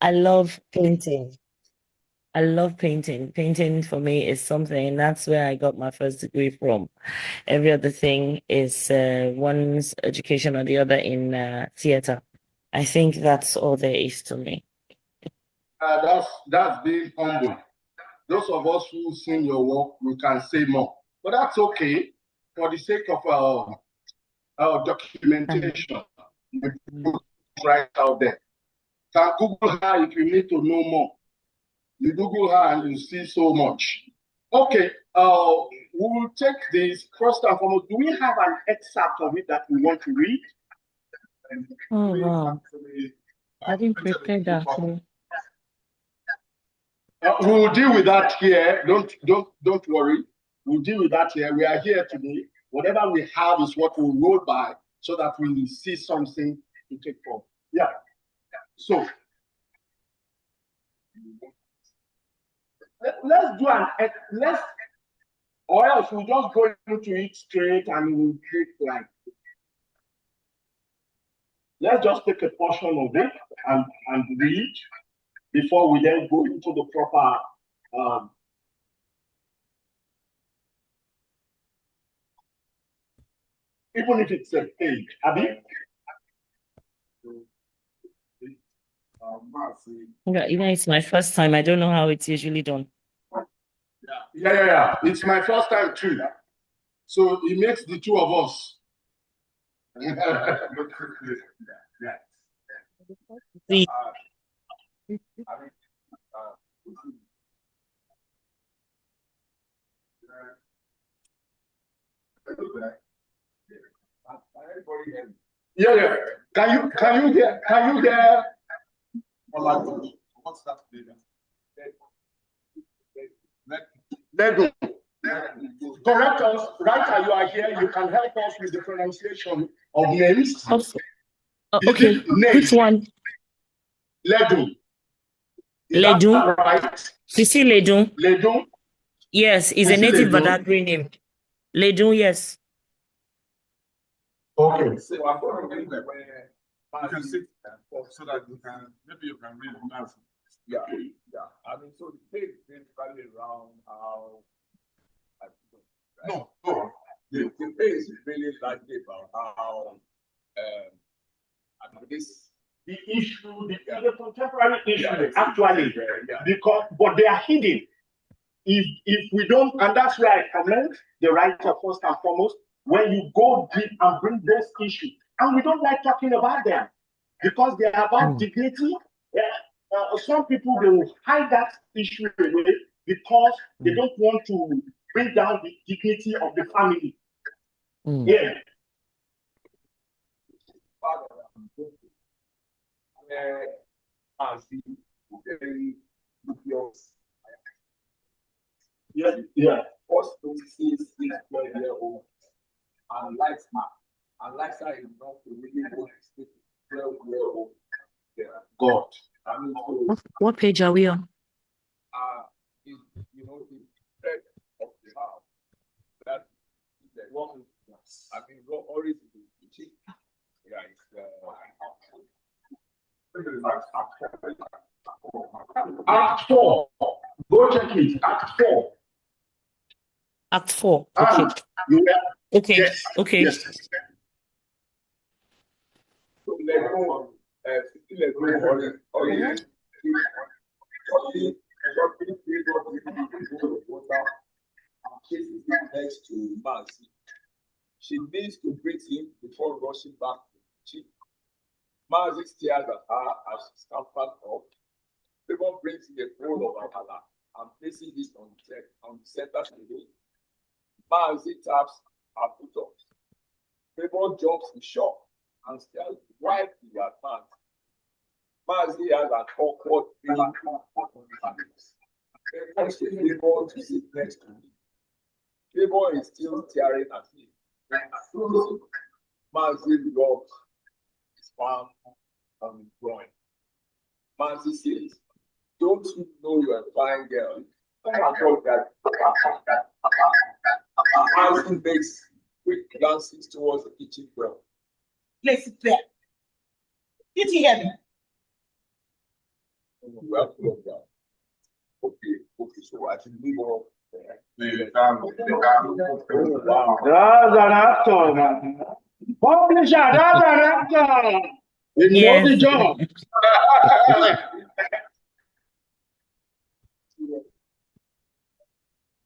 I love painting. I love painting. Painting for me is something, that's where I got my first degree from. Every other thing is one's education or the other in theater. I think that's all there is to me. That's being humble. Those of us who seen your work, we can say more, but that's okay for the sake of our documentation. We put it right out there. Can Google her if you need to know more. You Google her and you see so much. Okay, we'll take this first and foremost. Do we have an excerpt of it that we want to read? Oh wow. I didn't prepare that. We'll deal with that here. Don't worry. We'll deal with that here. We are here today. Whatever we have is what we'll roll by so that we see something to take forward. Yeah. So let's do or else we'll just go into it straight and we'll take like. Let's just take a portion of it and read before we then go into the proper even if it's a page, Abby. Yeah, even it's my first time. I don't know how it's usually done. Yeah. It's my first time too. So it makes the two of us. See. Yeah. Can you get what's that? Lego. Correct us, right? You are here. You can help us with the pronunciation of names. Okay. Which one? Lego. Ledu. Right. Sisi Ledu. Ledu. Yes, is a native Badagry name. Ledu, yes. Okay. So I'm going to read where you can sit so that maybe you can read the math. Yeah. I mean, so the page basically around how. No. The page is really likely about how the issue, the contemporary issue, actually, because but they are hidden. If we don't, and that's where I comment the writer first and foremost, when you go deep and bring those issues, and we don't like talking about them because they are about dignity. Some people, they will hide that issue away because they don't want to bring down the dignity of the family. Yeah. Yeah. First, 12-year-old, and likes her. And likes her enough to really go to 12-year-old. God. I mean, so, what page are we on? The thread of the house. That is the one. I mean, what always is teaching. Yeah, Act 4. Go check it. Act 4. Act 4. Okay. Okay. Yes. Okay. Yes. Next to Marcy. She needs to greet him before rushing back to the chief. Marcy stares at her as she scampered up. People brings a bowl of amala and places it on the center table. Marcy taps her buttocks. People jumps in shock and stares widely at Marcy. Marcy has an awkward feeling on her lips. People to sit next to him. People is still staring at him. Marcy rubs his palm on his groin. Marcy says, "Don't you know you're a fine girl?" Marcy makes quick glances towards the kitchen door. Place it there. Did you hear me? Okay, so I should leave off there. Wow. That's an actor, man. Publisher, that's an actor. You know the Yes. job.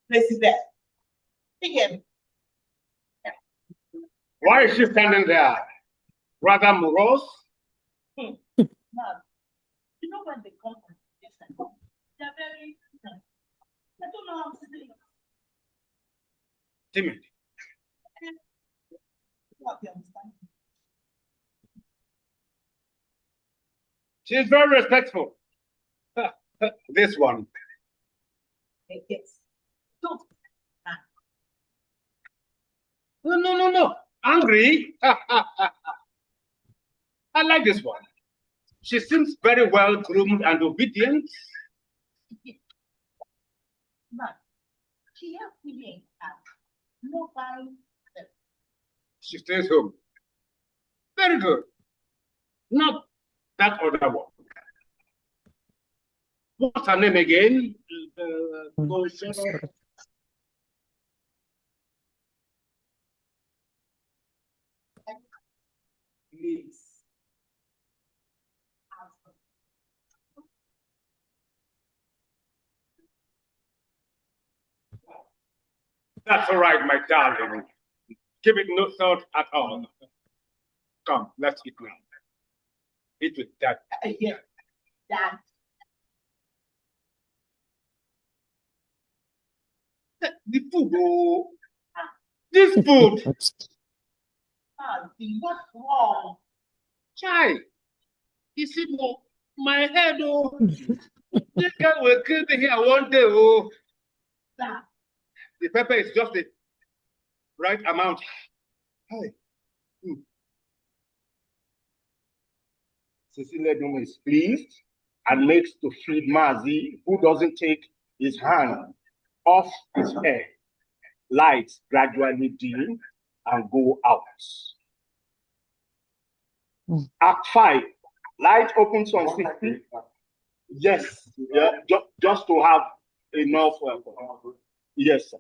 President. Again. Why is she standing there? Rather morose? Now, you know when they come from this and they're very, I don't know how to say it. Timid. What you understand? She's very respectful. This one. Yes. Don't. No. Angry? I like this one. She seems very well groomed and obedient. Man, she has feeling and nobody. She stays home. Very good. Not that other one. What's her name again? Please. That's all right, my darling. Give it no thought at all. Come, let's eat now. Eat with that. Yeah. That. The food, oh. This food. What's wrong? Chai. You see, my head, oh. This guy will kill me here one day, oh. That. The pepper is just the right amount. Hi. Cecilia Duma is pleased and makes to feed Mazi, who doesn't take his hand off his head. Lights gradually dim and go out. Act 5. Light opens on 60. Yes, yeah, just to have enough. Yes, sir.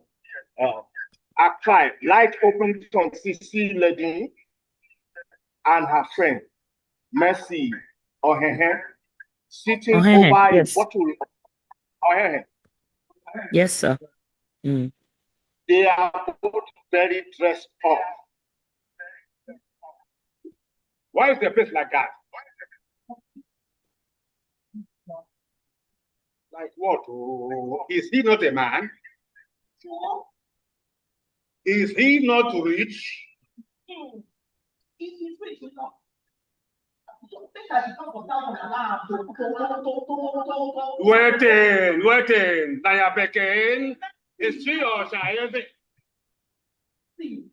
Act 5. Light opens on CC Ledin and her friend, Mercy Ohehe, sitting over a bottle. Ohehe. Yes, sir. Mm. They are both very dressed up. Why is the place like that? Like what? Oh, is he not a man? Is he not rich? He's rich enough. Waiting. Naya Pekin. Is she or she?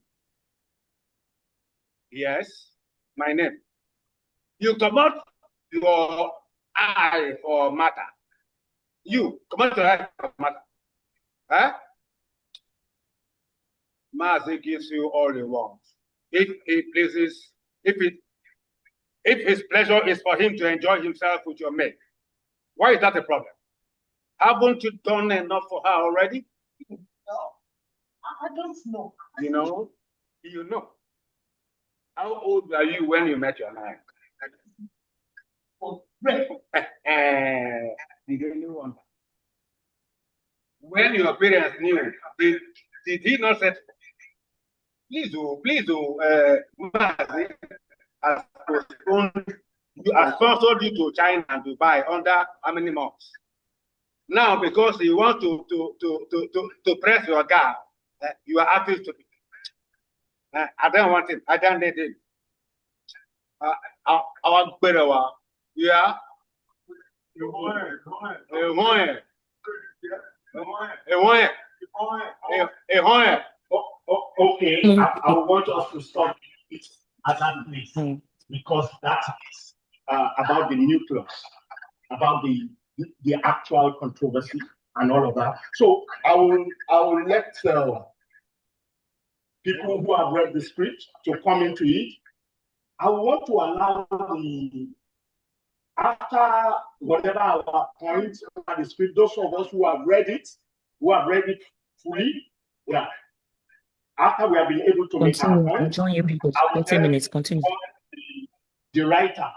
Yes, my name. You come out your eye for matter. You come out your eye for matter. Huh? Mazi gives you all he wants. If he pleases, if his pleasure is for him to enjoy himself with your mate, why is that a problem? Haven't you done enough for her already? No, I don't know. You know? How old were you when you met your man? The only one. When your parents knew, did he not say, please, Mazi has sponsored you to China and Dubai under how many months? Now, because you want to press your guard, you are acting stupid. I don't want him. I don't need him. Our better one. Yeah. Okay, I want us to stop it at that place because that is about the nucleus, about the actual controversy and all of that. So I will let people who have read the script to come into it. I want to allow the after whatever our points are the script, those of us who have read it fully, yeah. After we have been able to make our Continue. point, Join your people. I will 30 minutes. Continue. call the writer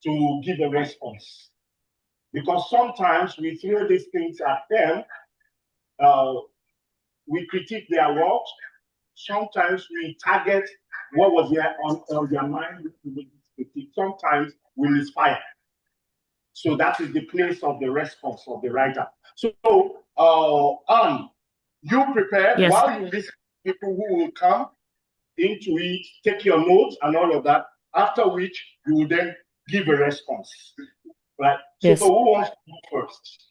to give a response. Because sometimes we throw these things at them, we critique their work. Sometimes we target what was on their mind. Sometimes we misfire. So that is the place of the response of the writer. So, you prepare while you listen to people who will come into it, take your notes and all of that, after which you will then give a response. Right? Yes. So who wants to go first?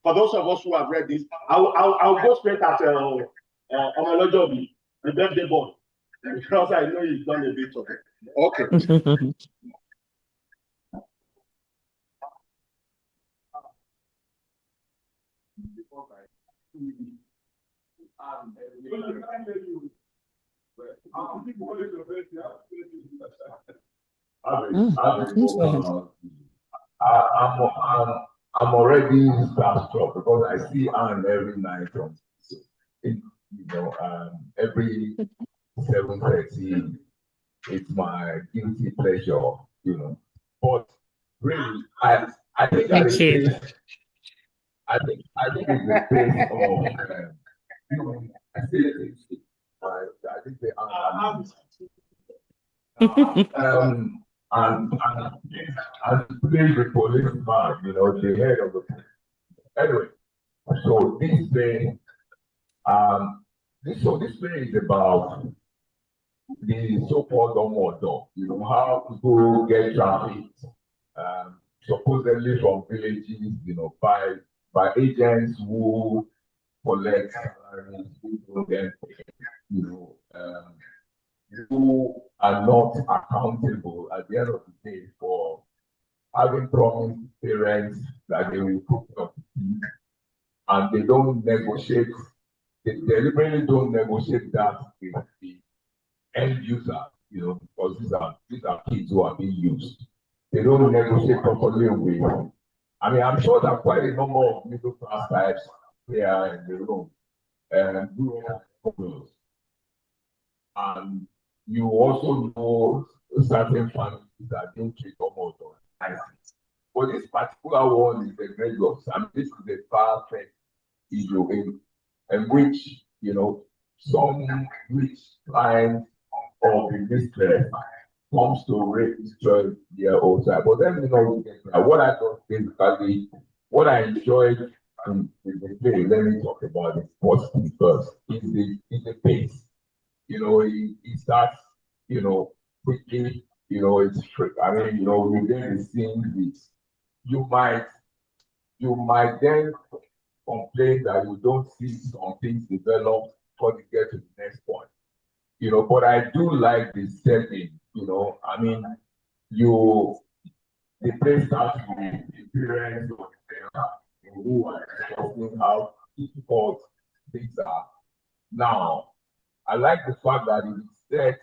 For those of us who have read this, I'll go straight at Omolojobi, the birthday boy, because I know he's done a bit of it. Okay. I'm already starstruck because I see Anne every night on, every 7:30. It's my guilty pleasure, But really, I think that Thank you. I think it's the place of I think they are and play the policeman, the head of the police. Anyway, so this thing, this thing is about the so-called Omodo, how people get trafficked, supposedly from villages, by agents who collect salaries, who then who are not accountable at the end of the day for having promised parents that they will put up and they don't negotiate, they deliberately don't negotiate that with the end user, because these are kids who are being used. They don't negotiate properly with. I mean, I'm sure that quite a number of middle class types here in the room and and you also know certain families that don't treat almost nicely. But this particular one is a graveyard. I mean, this is a perfect issue in which, some rich client of the district comes to destroy their own side. But then, what I thought basically, what I enjoyed in the play, let me talk about it. What's first is the pace. It starts, quickly, it's I mean, you then the scene with you might then complain that you don't see some things develop before you get to the next point. But I do like the setting, I mean, the place starts with the parents of who are discussing how difficult things are. Now, I like the fact that it is set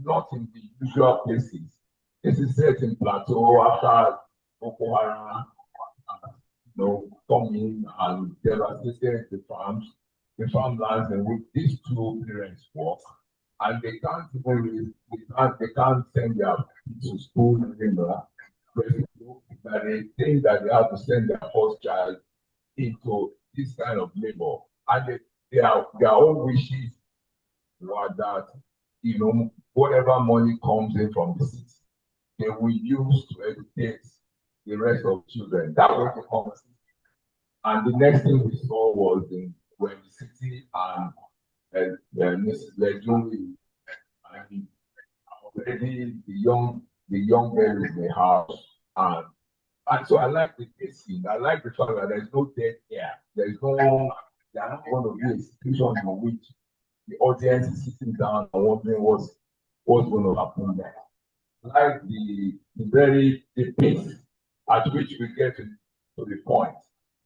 not in the usual places. This is set in Plateau after Boko Haram, coming and devastating the farmlands in which these two parents work, and they can't even they can't send their kids to school anymore. But they think that they have to send their first child into this kind of labor, and their own wishes were that whatever money comes in from the city, they will use to educate the rest of children. That was the conversation. And the next thing we saw was when the city and Mrs. Lejunli and already the young girl in the house, and so I like the pacing. I like the fact that there's no dead air. There are not going to be a situation in which the audience is sitting down and wondering what's going to happen next. I like the pace at which we get to the point.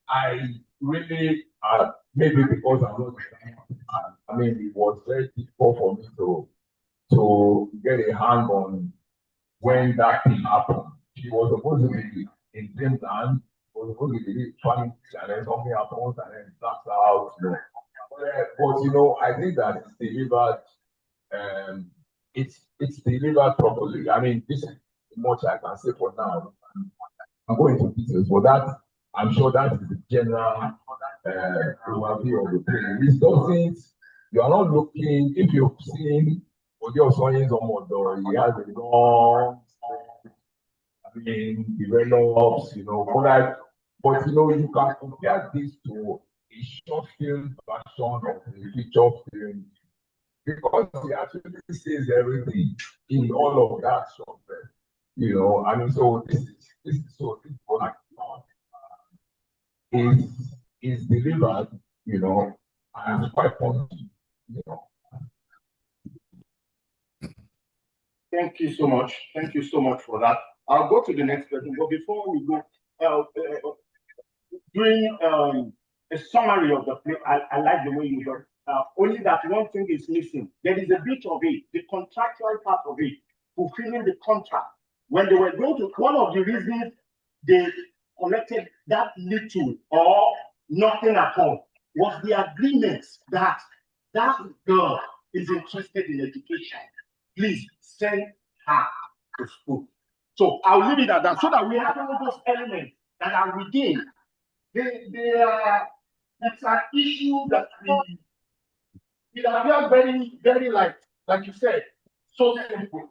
I really, maybe because I'm not, I mean, it was very difficult for me to get a hang on when that thing happened. She was supposed to be in dreamland, was supposed to be planning, and then something happens, and then that's out. But I think that it's delivered. It's delivered properly. I mean, this is much I can say for now. I'm going into details, but I'm sure that is the general overview of the thing. It doesn't. You are not looking. If you've seen Odio Soyin's Omodo, he has a long, develops, but you can compare this to a short film version of a feature film because he actually says everything in all of that short film. So this is so this product is delivered, and it's quite funny. Thank you so much. Thank you so much for that. I'll go to the next question, but before we go, doing a summary of the play, I like the way you do. Only that one thing is missing. There is a bit of it, the contractual part of it, fulfilling the contract. When they were going to, one of the reasons they collected that little or nothing at all was the agreement that that girl is interested in education. Please send her to school. So I'll leave it at that so that we have all those elements that are within. It's an issue that it appears very, very like you said, so simple,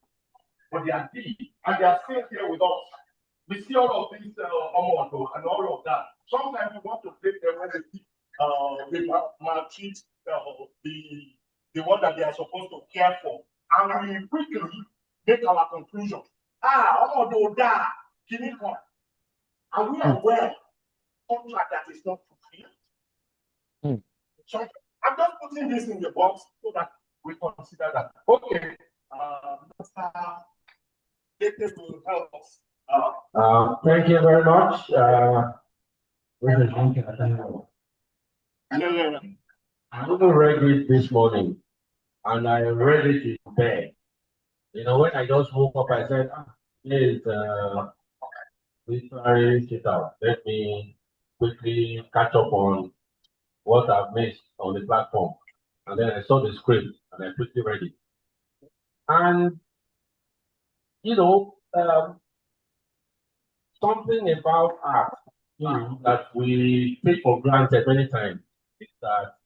but they are deep and they are still here with us. We see all of these and all of that. Sometimes we want to take them when they maltreat the one that they are supposed to care for. And we quickly make our conclusion. Are we aware of contract that is not fulfilled? So I'm just putting this in the box so that we consider that. Okay, Mr. Data will help us. Thank you very much. I even read it this morning, and I read it in bed. When I just woke up, I said, please, literary SitOut. Let me quickly catch up on what I've missed on the platform. And then I saw the script, and I quickly read it. And, something about art that we take for granted many times is that,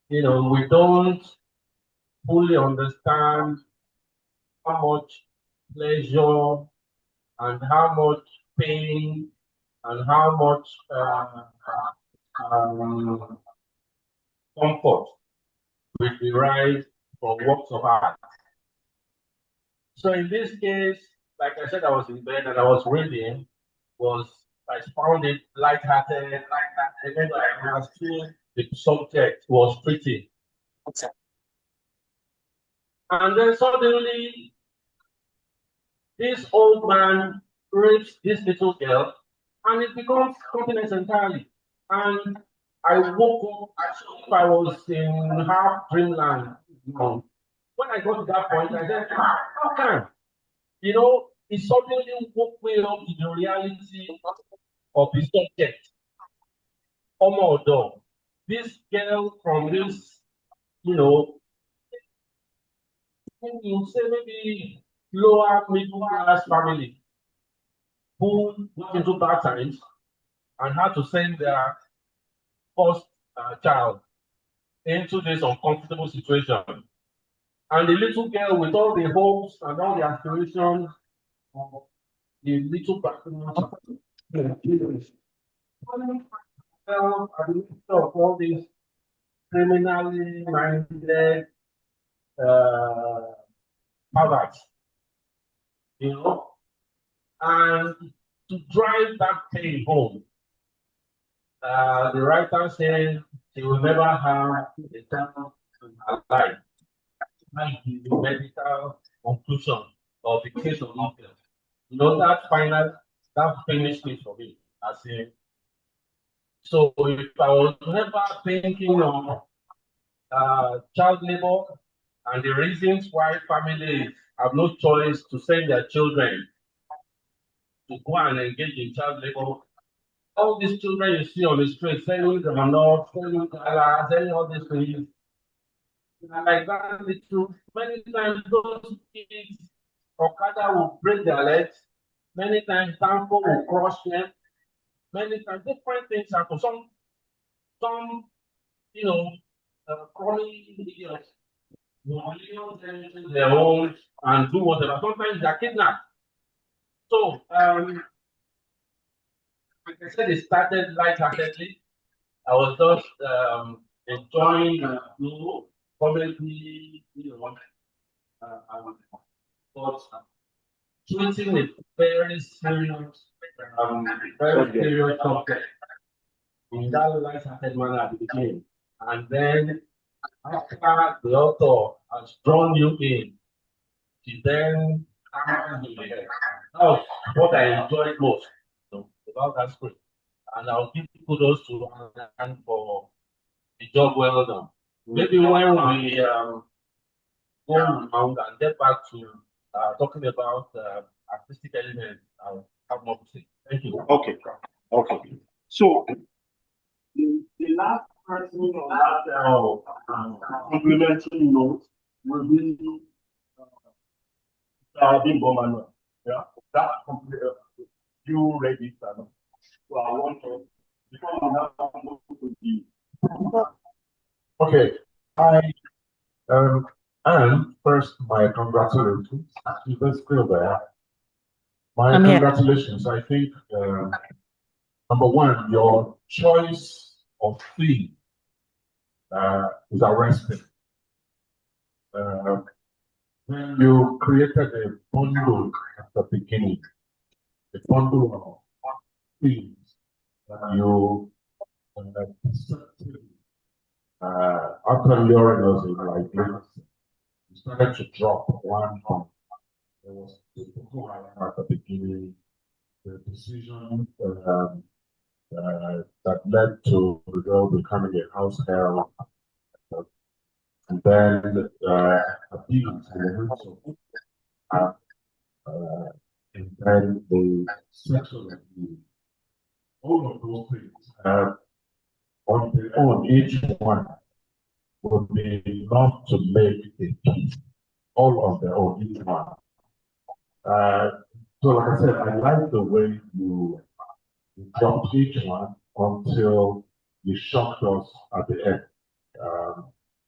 we don't fully understand how much pleasure and how much pain and how much comfort we derive from works of art. So in this case, like I said, I was in bed and I was reading, I found it lighthearted, and then I was feeling the subject was pretty. And then suddenly, this old man rapes this little girl, and it becomes continence entirely. And I woke up as if I was in half dreamland. When I got to that point, I said, how can? It suddenly woke me up to the reality of the subject. Omodo, this girl from this, you say maybe lower middle class family who got into bad times and had to send their first child into this uncomfortable situation. And the little girl with all the hopes and all the aspirations of the little bastard of all these criminally minded perverts, and to drive that pain home. The writer says she will never have a time in her life. The medical conclusion of the case of Northfield. That finished it for me. So if I was ever thinking of child labor, and the reasons why families have no choice to send their children to go and engage in child labor. All these children you see on the street selling granola, selling gala, selling all these things. Like that, the truth. Many times those kids, Okada will break their legs. Many times, Tanko will crush them. Many times, different things happen. Some, chronic idiots will leave them into their homes and do whatever. Sometimes they're kidnapped. So, like I said, it started lightheartedly. I was just enjoying comedy, but treating a very serious, subject in that light-hearted manner at the beginning. And then after the author has drawn you in, she then hammers you there. That was what I enjoyed most about that script. And I'll give kudos to Anne for the job well done. Maybe when we go around and get back to talking about artistic elements, I'll have more to say. Thank you. Okay. So the last person on that complimentary note will be Bimbo Manuel. Yeah, that's you ready, Sir? So I want to before we now move to the. Okay, and first, my congratulations. Let's go there. My congratulations. I think number one, your choice of theme is arresting. When you created a bundle at the beginning, a bundle of themes that you after luring us in like this, you started to drop one from there was the Boko Haram at the beginning, the decision that led to the girl becoming a house girl, and then abuse in the hands of and then the sexual abuse. All of those things on their own, each one would be enough to make a piece, all on their own, each one. So like I said, I like the way you dropped each one until you shocked us at the end.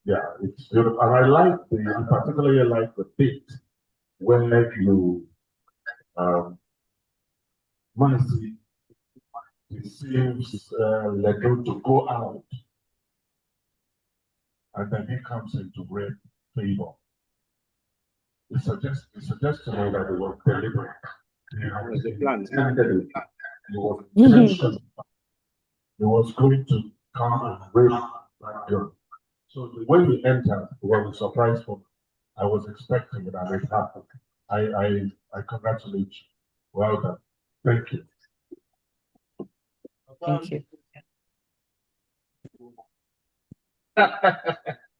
Yeah, it's beautiful. And I particularly like the bit where you Mercy receives Ledo to go out, and then he comes into great favor. It suggests to me that it was deliberate. It was a plan. It was intentional. It was going to come and raise that girl. So the way he entered was a surprise for me. I was expecting it, and it happened. I congratulate you. Well done. Thank you. Thank you.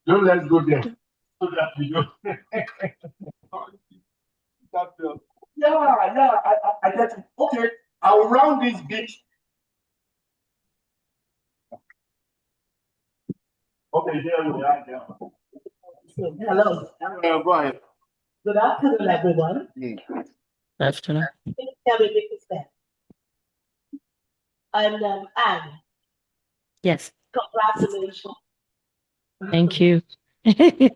Don't let's go there. So that we don't. Yeah, I get it. Okay, I'll round this bit. Okay, there we are. Hello. Go ahead. Good afternoon, everyone. Good afternoon. And Anne, Yes. congratulations. Thank you. You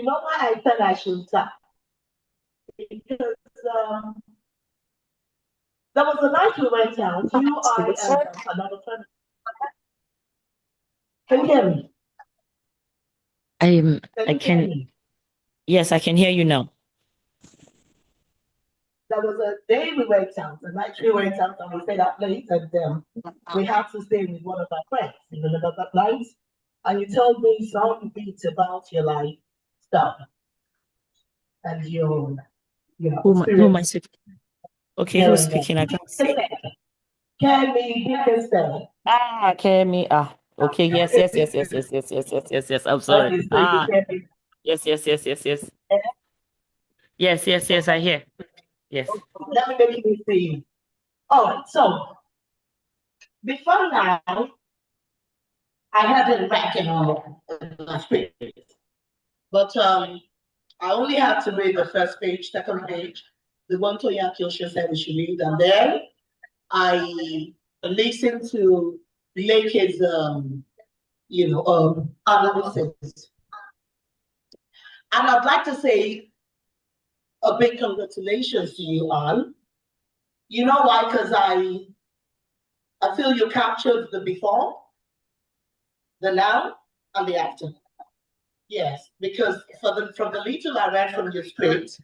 know why I said I should start? Because there was a night we went out, you, I, and another friend. Can you hear me? I can. Yes, I can hear you now. There was a day we went out, the night we went out, and we stayed up late, and we had to stay with one of our friends. You remember that night? And you told me some bits about your life stuff and your, Who am I speaking? Okay, who's speaking? I can't see. Kemi Dickinson. Kemi. Okay, yes. I'm sorry. Okay, so you can be, Yes. Yes, I hear. Yes. let me make it see. All right, so before now, I had a writing on the script, but I only had to read the first page, second page, the one Toya Kyosho said we should read, and then I listened to Lake's analysis. And I'd like to say a big congratulations to you, Anne. You know why? Because I feel you captured the before, the now, and the after. Yes, because from the little I read from your script,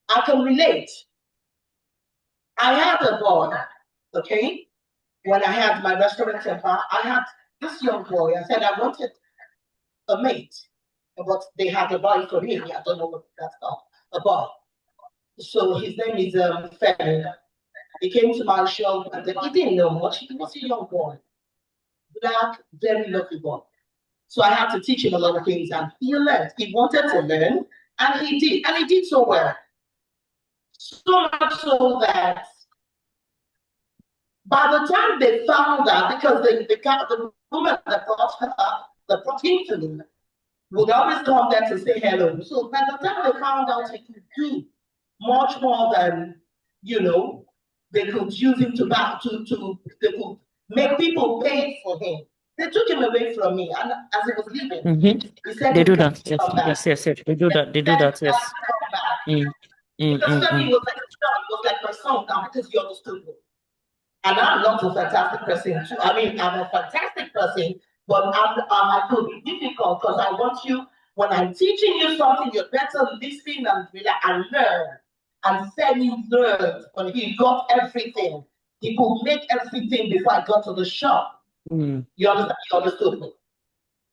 I can relate. I had a boy, okay? When I had my restaurant and bar, I had this young boy. I said I wanted a mate, but they had a boy for me. I don't know what that's called, a boy. So his name is Femi. He came to my shop and he didn't know much. He was a young boy, black, very lovely boy. So I had to teach him a lot of things, and he learned. He wanted to learn, and he did so well. So much so that by the time they found out, because the woman that brought him to me would always come there to say hello. So by the time they found out he could do much more than, they could use him they could make people pay for him. They took him away from me, and as he was leaving, he said they do that. Yes, they do that. They do that. Yes. Because Femi was like my son now, because he understood me. And I'm not a fantastic person too. I mean, I'm a fantastic person, but I could be difficult because I want you, when I'm teaching you something, you're better listen and learn. And Femi learned when he got everything. He could make everything before I got to the shop. You understand? He understood me.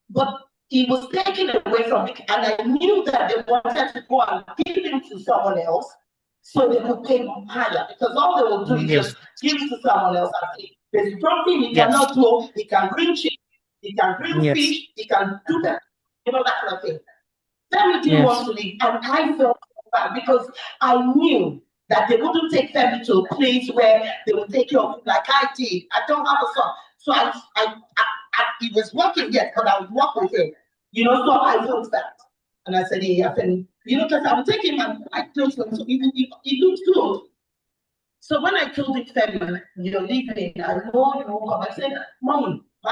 But he was taken away from me, and I knew that they wanted to go and give him to someone else so they could pay him higher, because all they will do is just give it to someone else and say, there's something he cannot do, he can bring chicken, he can bring fish, he can do that, that kind of thing. Femi didn't want to leave, and I felt bad because I knew that they wouldn't take Femi to a place where they would take care of him like I did. I don't have a son. So he was working yet, but I would work with him. So I felt that. And I said, hey, Femi, because I would take him and I close him, so he looks good. So when I told him, Femi, you're leaving, I know you won't come. I said, Mommy, I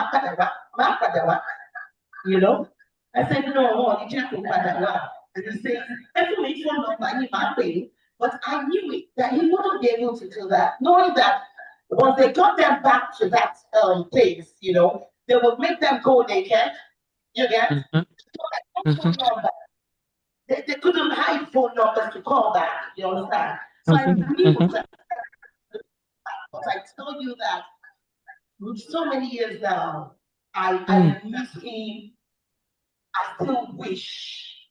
said, no, you can't go back. And he said, every phone number he might pay, but I knew it, that he wouldn't be able to do that, knowing that once they got them back to that place, they would make them go naked. You get? They couldn't hide phone numbers to call back. You understand? So I knew that. But I tell you that so many years now, I miss him. I still wish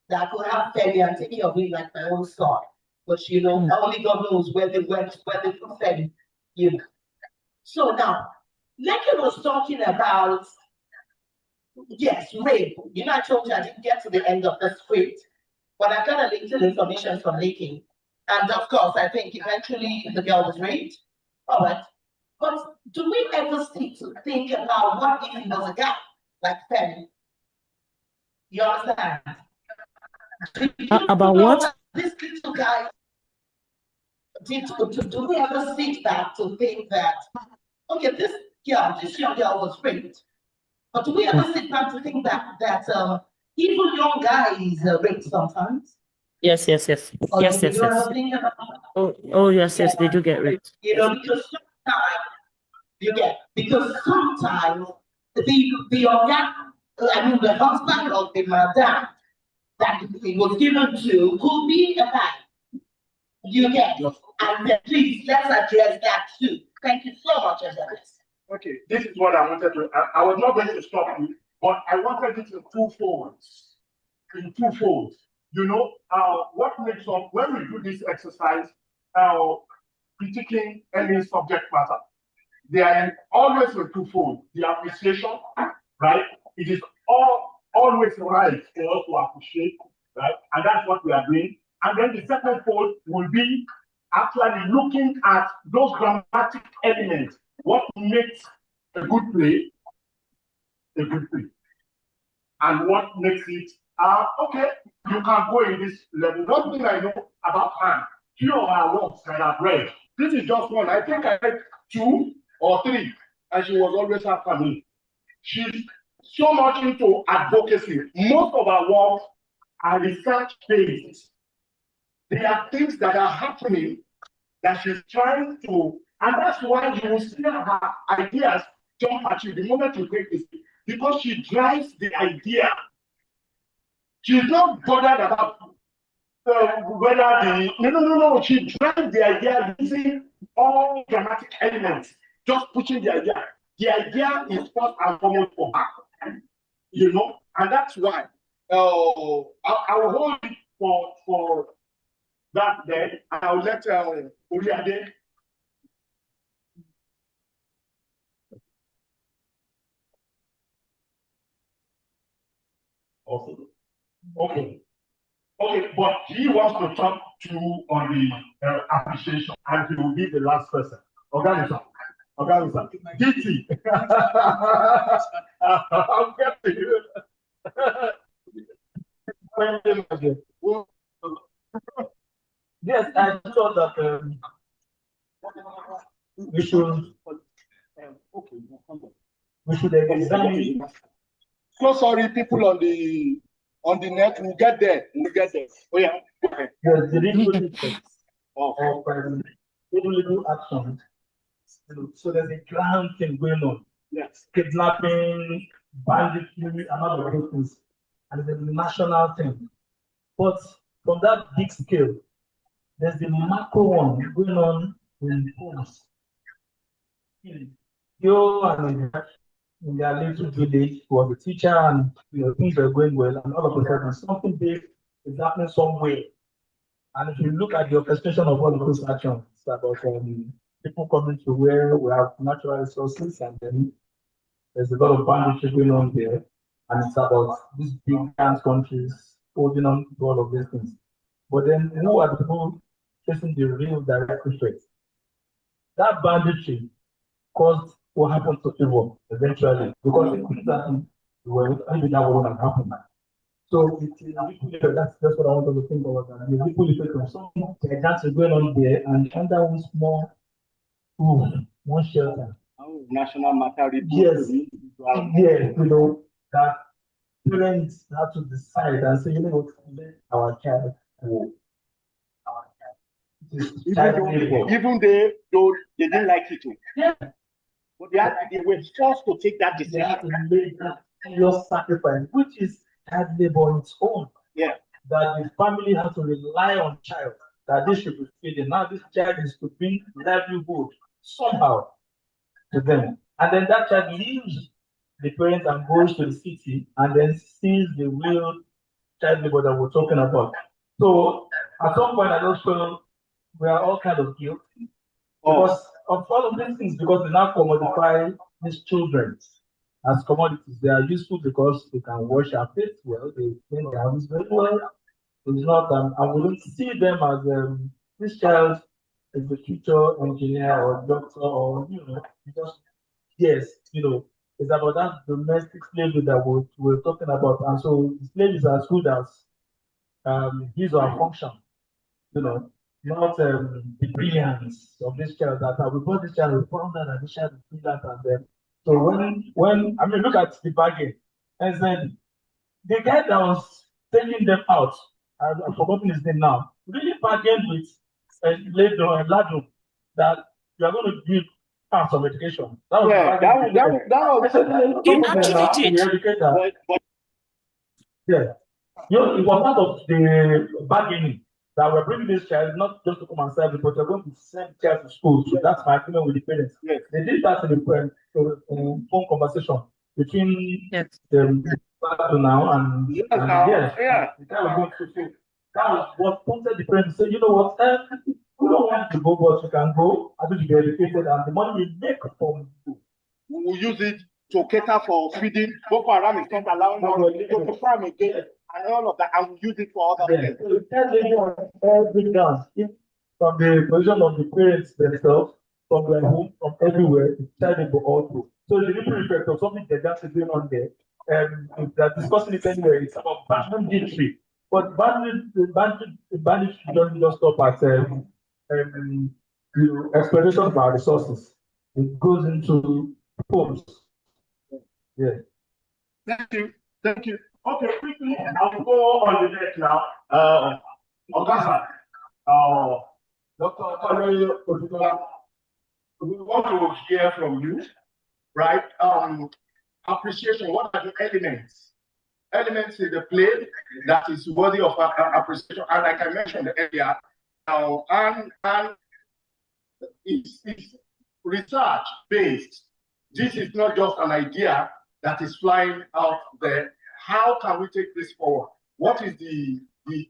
that I could have Femi and take care of him like my own son. But only God knows where they went, where they put Femi. So now, Leke was talking about, yes, rape. I told you I didn't get to the end of the script, but I got a little information from Leke. And of course, I think eventually the girl was raped. All right. But do we ever think about what if he was a guy like Femi? You understand? About what? This little guy, do we ever sit back to think that, okay, this young girl was raped, but do we ever sit back to think that even young guys are raped sometimes? Yes. Yes. Oh, yes, they do get raped. Because sometimes the husband of the madam that he was given to could be a man. You get? And please, let's address that too. Thank you so much, Elizabeth. Okay, this is what I wanted to. I was not going to stop you, but I wanted it in two folds. What makes up when we do this exercise, critiquing any subject matter. they are always in twofold. The appreciation, right? It is always right for us to appreciate, right? And that's what we are doing. And then the second fold will be actually looking at those grammatic elements. What makes a good play a good play? And what makes it, okay, you can go in this level. One thing I know about Han, few of our works that I've read. This is just one. I think I read 2 or 3, and she was always after me. She's so much into advocacy. Most of our works are research-based. There are things that are happening that she's trying to, and that's why you will see her ideas jump at you the moment you take this, because she drives the idea. She's not bothered about whether the no. She drives the idea using all dramatic elements, just pushing the idea. The idea is first and foremost for her, and that's why I will hold it for that then, and I'll let Uriade. Okay, but he wants to talk to on the appreciation, and he will be the last person. Organizer, DT. I'm getting you. Yes, I thought that we should examine. So sorry, people on the net. We'll get there. Oh yeah. Okay. Yes, the legal effects of illegal actions. So there's a grand thing going on. Yes. Kidnapping, banditry, and all of those things. And it's a national thing. But from that big scale, there's the macro one going on in homes. You and in their little village was a teacher, and things were going well, and all of a sudden something big is happening somewhere. And if you look at the orchestration of all of those actions, it's about people coming to where we have natural resources, and then there's a lot of banditry going on there, and it's about these big countries holding on to all of these things. But then who are the people facing the real direct threat? That banditry caused what happened to people eventually, because it couldn't happen, well, maybe that wouldn't have happened. So that's what I wanted to think about. That the ripple effect of something that's going on there, and under one small room, one shelter. National matter. Yes, that parents have to decide and say, what, let our child go. Even though they didn't like it. Yeah. But they were forced to take that decision. They had to make that serious sacrifice, which is child labor on its own. Yeah. That the family has to rely on child, that this should be feeding. Now this child is to bring livelihood somehow to them. And then that child leaves the parents and goes to the city and then sees the real child labor that we're talking about. So at some point I just feel we are all kind of guilty because of all of these things, because they now commodify these children as commodities. They are useful because they can wash our face well, they clean their hands very well. It's not, and we don't see them as this child is the future engineer or doctor or just yes, it's about that domestic slavery that we're talking about. And so the slave is as good as his or her function, not the brilliance of this child that we brought this child, we found out that this child is brilliant, and then so when I mean look at the bargain, and then the guy that was taking them out, I've forgotten his name now, really bargained with Lado that you are going to give her some education. That was He actually did. Yeah. It was part of the bargaining that we're bringing this child not just to come and serve, but we're going to send the child to school. So that's my feeling with the parents. Yes. They did that in the phone conversation between them now and the guy was going to school. That was what prompted the parents to say, you know what, we don't want to go, but you can go, I think you get educated, and the money you make from you. We will use it to cater for feeding. Boko Haram is not allowing us to go to farm again and all of that, and we use it for other things. So you tell me on every dance, from the position of the parents themselves, from their home, from everywhere, the child will go all through. So the ripple effect of something that just is going on there, if they're discussing it anywhere, it's about banditry. But banditry doesn't just stop at exploitation of our resources. It goes into homes. Yeah. Thank you. Thank you. Okay, quickly, I'll go on the next now. Ogasa, Dr. Okoro, we want to hear from you, right? Appreciation, what are the elements? Elements in the play that is worthy of appreciation, and like I mentioned earlier, and it's research based. This is not just an idea that is flying out there. How can we take this forward? What is the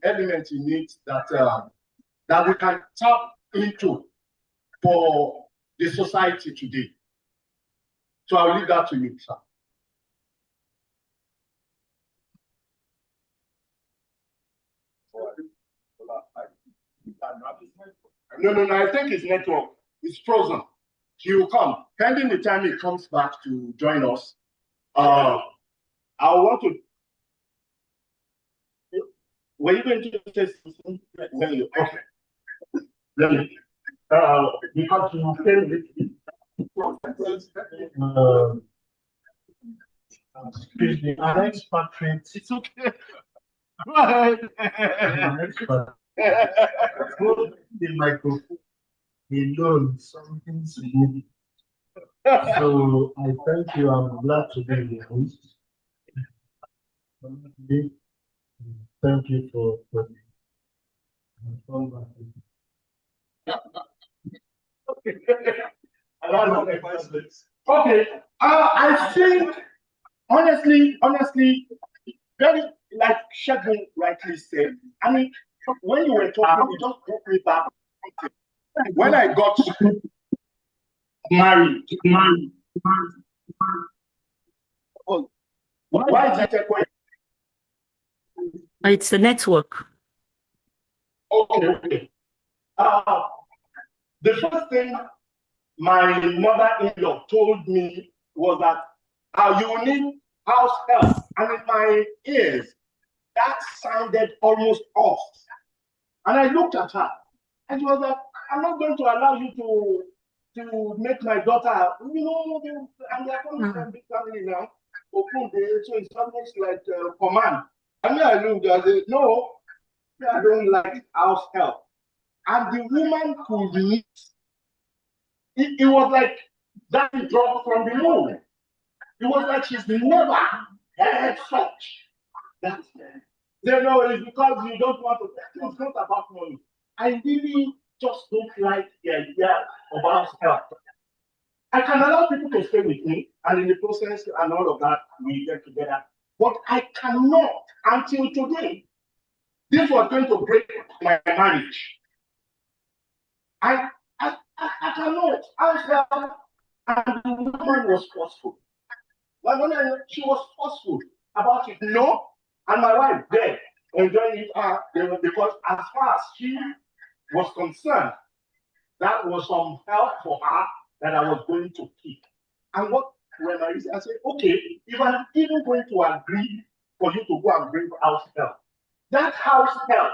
element in it that we can tap into for the society today? So I'll leave that to you, sir. No, I think it's network. It's frozen. He will come. Pending the time he comes back to join us, I want to. Were you going to say something? Okay. Because you failed it. Excuse me, an expatriate. It's okay. Go ahead. An expatriate. Hold the microphone alone, something to do. So I thank you. I'm glad to be your host. Thank you for Okay. I think honestly, very like Shegun rightly said. I mean, when you were talking, you just brought me back. When I got married. Oh, why is that a question? It's the network. Okay. The first thing my mother-in-law told me was that you need house help. And in my ears, that sounded almost off. And I looked at her and she was like, I'm not going to allow you to make my daughter, and they're coming from big family now. So it's almost like command. And I looked at it, no, I don't like house help. And the woman could meet. It was like that dropped from the moon. It was like she's never heard such. That's it's because you don't want to. It's not about money. I really just don't like the idea of house help. I can allow people to stay with me, and in the process and all of that, we get together. But I cannot until today. This was going to break my marriage. I cannot. And the woman was forceful. She was forceful about it. No, and my wife there enjoying it because as far as she was concerned, that was some help for her that I was going to keep. And what when I said, okay, if I'm even going to agree for you to go and bring house help, that house help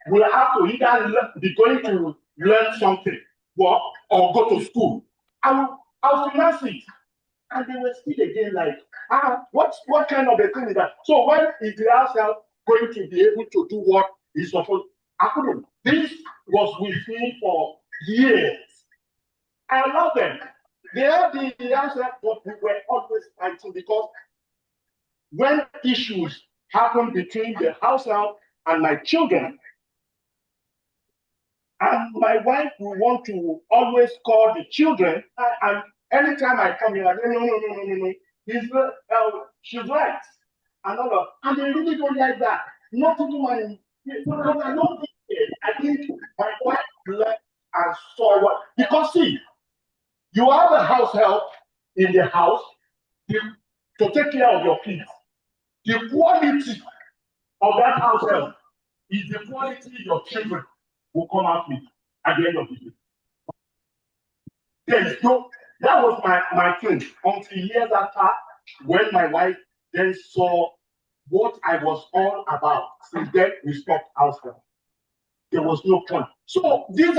will have to either be going to learn something or go to school. I'll finance it. And they were still again like, what kind of a thing is that? So when is the house help going to be able to do what he's supposed? I couldn't. This was with me for years. I love them. They have the house help, but we were always fighting because when issues happen between the house help and my children, and my wife will want to always call the children, and anytime I come here, I say, no. She's right. And they really don't like that. Not to do my, because I don't think, I think my wife a house help in the house to take care of your kids, the quality of that house help is the quality your children will come out with at the end of the day. There is no, that was my thing until years after, when my wife then saw what I was all about. Since then, we stopped house help. There was no point. So these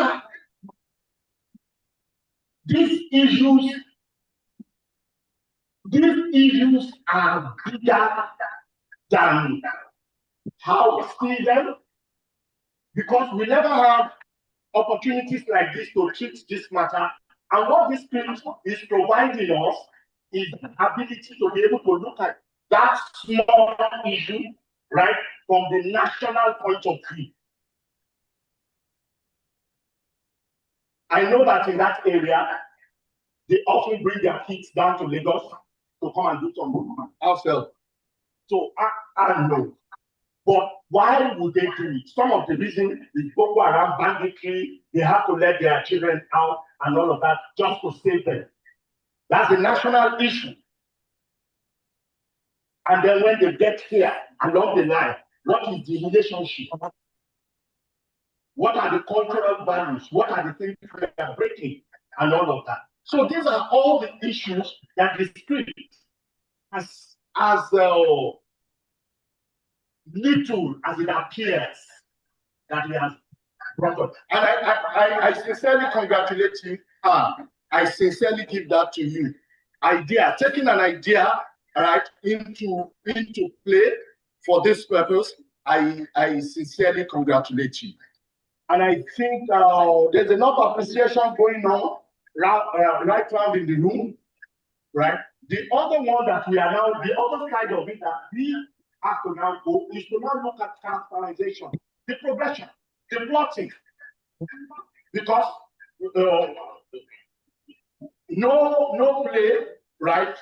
issues are bigger than how we see them, because we never have opportunities like this to treat this matter. And what this spirit is providing us is the ability to be able to look at that small issue, right, from the national point of view. I know that in that area, they often bring their kids down to Lagos to come and do some house help. So I know. But why would they do it? Some of the reasons is Boko Haram banditry, they have to let their children out and all of that just to save them. That's a national issue. And then when they get here along the line, what is the relationship? What are the cultural values? What are the things we are breaking? And all of that. So these are all the issues that the spirit as little as it appears that he has brought up. And I sincerely congratulate you. I sincerely give that to you. Taking an idea, right, into play for this purpose, I sincerely congratulate you. And I think there's enough appreciation going on right around in the room, right? The other one that we are now, the other side of it that we have to now go is to now look at transformation, the progression, the plotting. Because no play, right,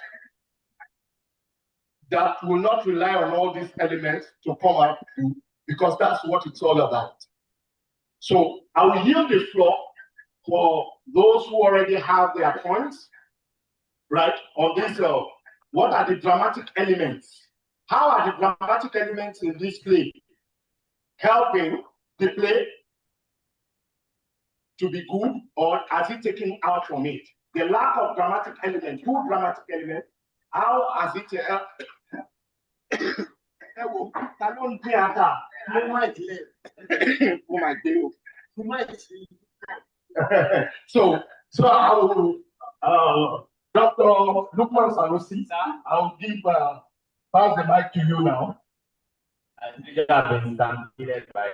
that will not rely on all these elements to come out, because that's what it's all about. So I will yield the floor for those who already have their points, right, on this. What are the dramatic elements? How are the dramatic elements in this play helping the play to be good, or has it taken out from it? The lack of dramatic element, good dramatic element, how has it helped? So I will, Dr. Lukman Sanusi, I'll give pass the mic to you now. I have been stampeded by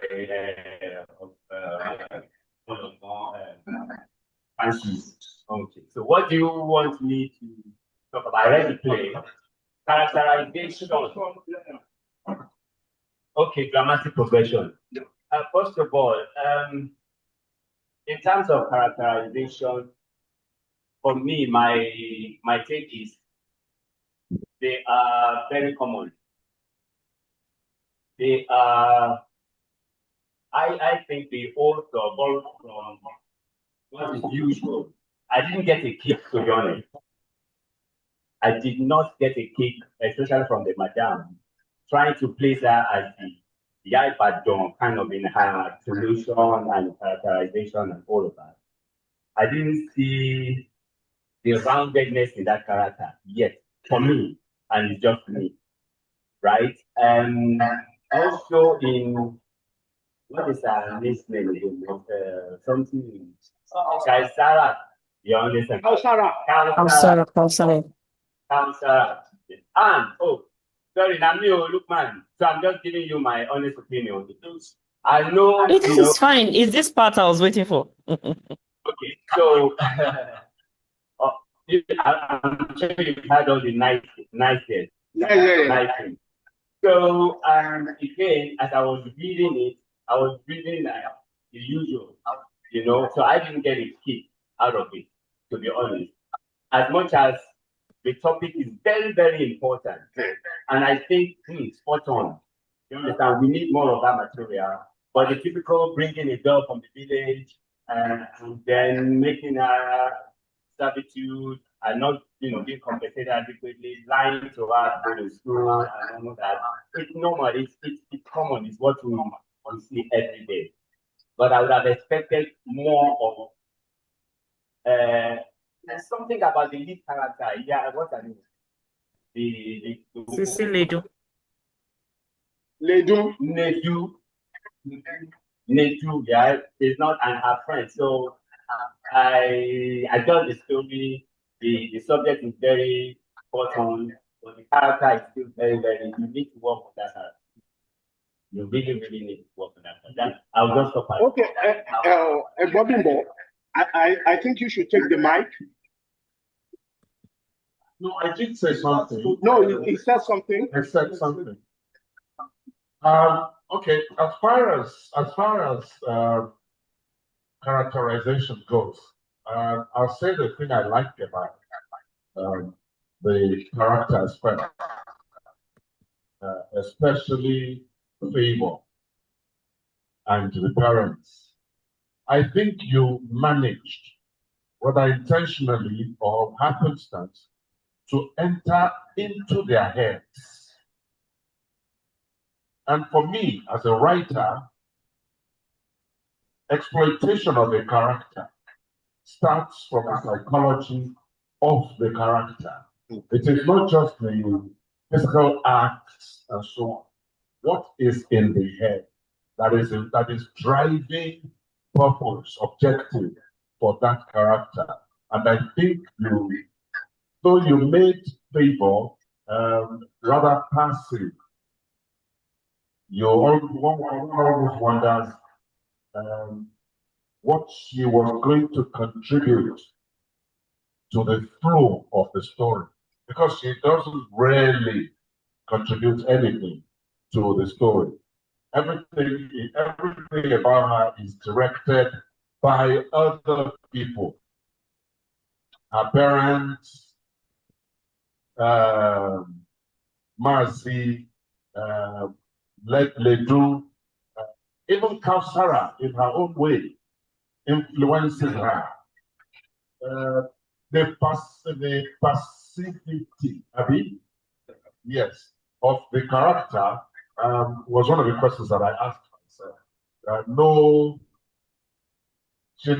Francis. Okay, so what do you want me to talk about? I read the play. Characterization. Okay, dramatic progression. First of all, in terms of characterization, for me, my take is they are very common. They are, I think they all borrowed from what is usual. I didn't get a kick, to be honest. I did not get a kick, especially from the madam, trying to place her as the iPad dome, kind of in her solution and characterization and all of that. I didn't see the roundedness in that character yet, for me, and it's just me, right? And also in, what is her name again? Something, Kaisara, you understand? Kausara. And, oh, sorry, Namio, look, man. So I'm just giving you my honest opinion. I know. This is fine. Is this part I was waiting for? Okay, so I'm sure you've had all the nice things. So again, as I was reading it, I was reading the usual, so I didn't get a kick out of it, to be honest. As much as the topic is very, very important, and I think spot on. You understand? We need more of that material. But the typical bringing a girl from the village and then making her servitude and not, being compensated adequately, lying to us, go to school, and all that. It's normal. It's common. It's what we see every day. But I would have expected more of there's something about the lead character. Yeah, what's her name? Cecilia. Nedu, yeah, is not and her friend. So I got the story. The subject is very important, but the character is still very, very. You need to work on that character. You really, really need to work on that. That I'll just stop. Okay, Bobimbo, I think you should take the mic. No, I did say something. No, he said something. I said something. Okay, as far as characterization goes, I'll say the thing I liked about the character aspect, especially Favor and the parents. I think you managed, whether intentionally or happenstance, to enter into their heads. And for me, as a writer, exploitation of a character starts from the psychology of the character. It is not just the physical acts and so on. What is in the head that is driving purpose, objective for that character? And I think though you made Favor rather passive, you always wonders what she was going to contribute to the flow of the story, because she doesn't really contribute anything to the story. Everything about her is directed by other people. Her parents, Marcy, Ledu, even Kausara in her own way influences her. The passivity, yes, of the character was one of the questions that I asked myself. No, she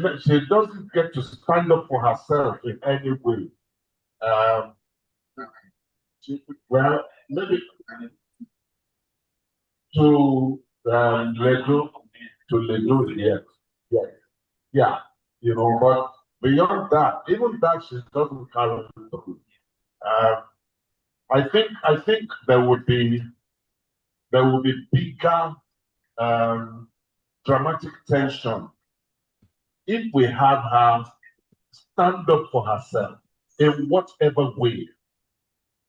doesn't get to stand up for herself in any way. Well, maybe to Ledu, yes, yeah, but beyond that, even that she doesn't carry through. I think there would be bigger dramatic tension if we had her stand up for herself in whatever way.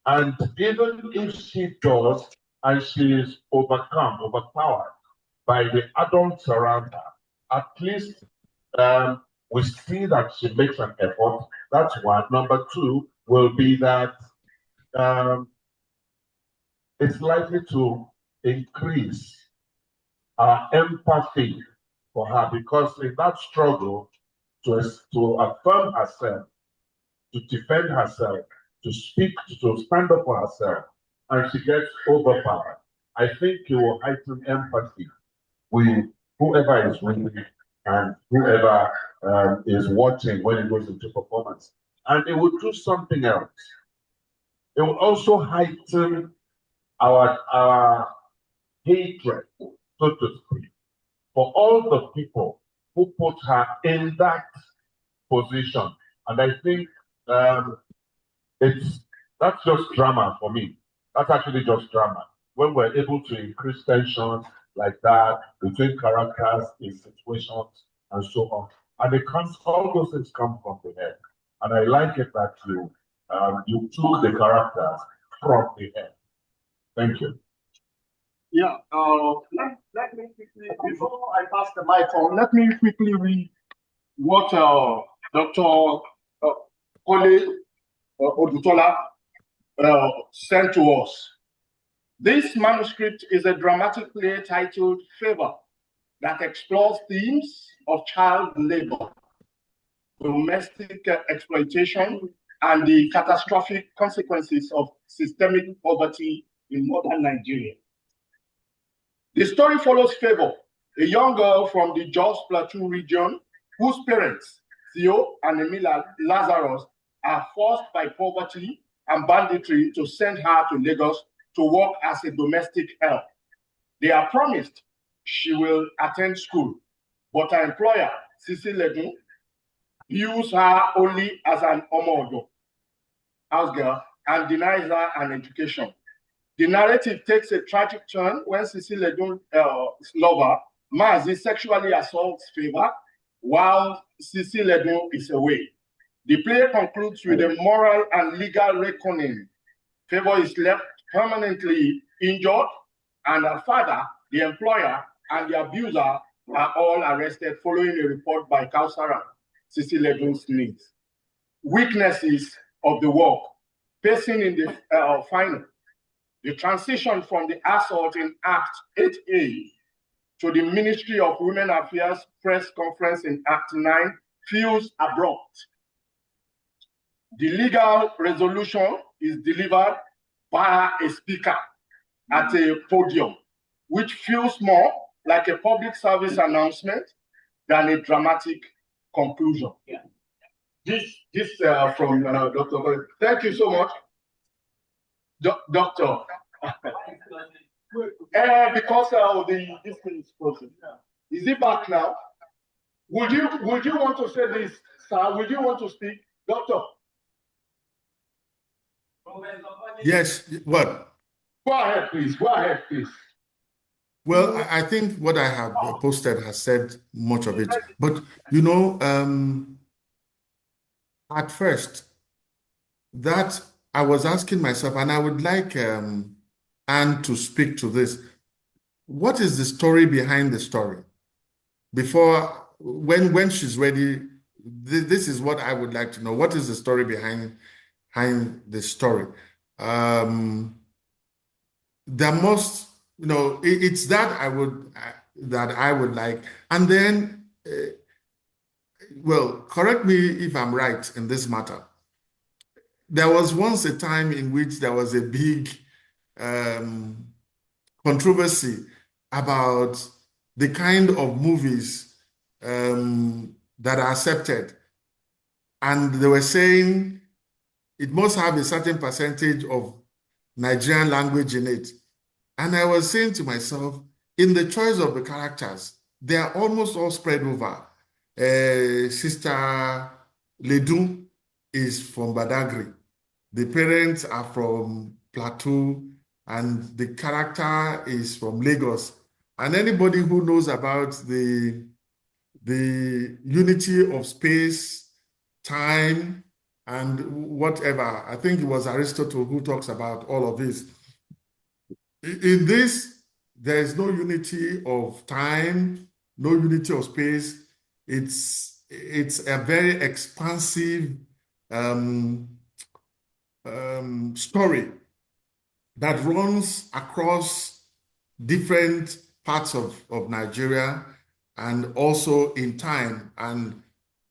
And even if she does, and she is overpowered by the adults around her, at least we see that she makes an effort. That's one. Number two will be that it's likely to increase our empathy for her, because in that struggle to affirm herself, to defend herself, to speak, to stand up for herself, and she gets overpowered, I think it will heighten empathy with whoever is reading and whoever is watching when it goes into performance. And it will do something else. It will also heighten our hatred, so to speak, for all the people who put her in that position. And I think that's just drama for me. That's actually just drama. When we're able to increase tension like that between characters in situations and so on. And all those things come from the head. And I like it that you took the characters from the head. Thank you. Yeah, let me quickly, before I pass the mic on, let me quickly read what Dr. Ole Odutola sent to us. This manuscript is a dramatic play titled Favor that explores themes of child labor, domestic exploitation, and the catastrophic consequences of systemic poverty in modern Nigeria. The story follows Favor, a young girl from the Jos Plateau region whose parents, Theo and Emila Lazarus, are forced by poverty and banditry to send her to Lagos to work as a domestic help. They are promised she will attend school, but her employer, Sisi Ledun, views her only as an omodo, house girl, and denies her an education. The narrative takes a tragic turn when Sisi Ledun's lover, Mazi, sexually assaults Favor while Sisi Ledun is away. The play concludes with a moral and legal reckoning. Favor is left permanently injured, and her father, the employer, and the abuser are all arrested following a report by Kausara, Sisi Ledun's niece. Weaknesses of the work, pacing in the final. The transition from the assault in Act 8A to the Ministry of Women Affairs press conference in Act 9 feels abrupt. The legal resolution is delivered by a speaker at a podium, which feels more like a public service announcement than a dramatic conclusion. Yeah. This from Dr. Thank you so much. Doctor, because this thing is frozen. Is it back now? Would you want to say this, sir? Would you want to speak, Doctor? Yes. What? Go ahead, please. Go ahead, please. Well, I think what I have posted has said much of it. But at first, that I was asking myself, and I would like Anne to speak to this. What is the story behind the story? Before, when she's ready, this is what I would like to know. What is the story behind the story? There must, it's that I would like. And then, well, correct me if I'm right in this matter. There was once a time in which there was a big controversy about the kind of movies that are accepted. And they were saying it must have a certain percentage of Nigerian language in it. And I was saying to myself, in the choice of the characters, they are almost all spread over. Sister Ledun is from Badagry. The parents are from Plateau, and the character is from Lagos. And anybody who knows about the unity of space, time, and whatever, I think it was Aristotle who talks about all of this. In this, there is no unity of time, no unity of space. It's a very expansive story that runs across different parts of Nigeria and also in time. And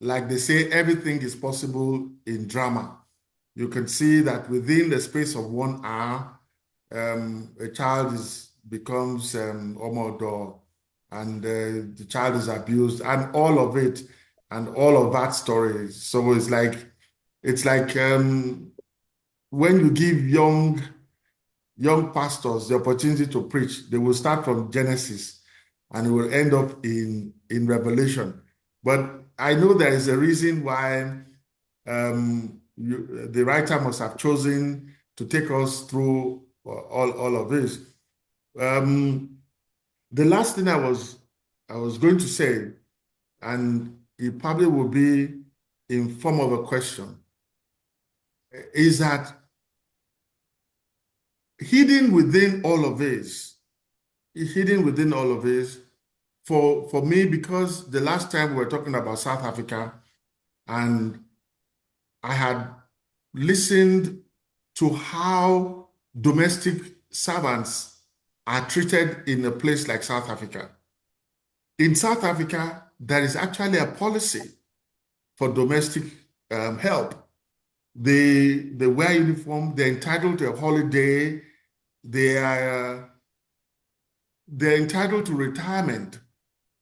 like they say, everything is possible in drama. You can see that within the space of 1 hour, a child becomes omodo, and the child is abused, and all of it, and all of that story. So it's like when you give young pastors the opportunity to preach, they will start from Genesis and it will end up in Revelation. But I know there is a reason why the writer must have chosen to take us through all of this. The last thing I was going to say, and it probably will be in form of a question, is that hidden within all of this, for me, because the last time we were talking about South Africa, and I had listened to how domestic servants are treated in a place like South Africa. In South Africa, there is actually a policy for domestic help. They wear uniform, they're entitled to a holiday, they're entitled to retirement,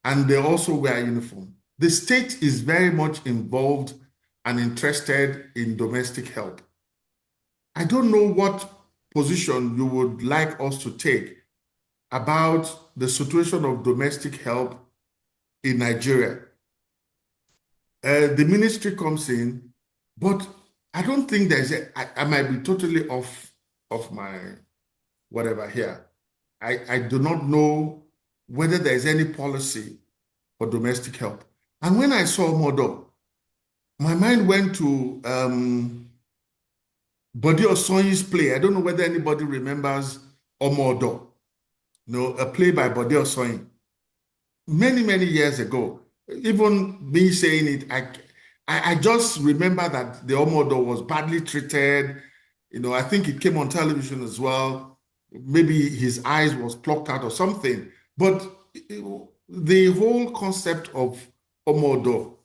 and they also wear uniform. The state is very much involved and interested in domestic help. I don't know what position you would like us to take about the situation of domestic help in Nigeria. The ministry comes in, but I don't think there's I might be totally off my whatever here. I do not know whether there's any policy for domestic help. And when I saw Modo, my mind went to Bode Osonyi's play. I don't know whether anybody remembers Omodo, a play by Bode Osonyi. Many years ago. Even me saying it, I just remember that the Omodo was badly treated. I think it came on television as well. Maybe his eyes was plucked out or something. But the whole concept of Omodo,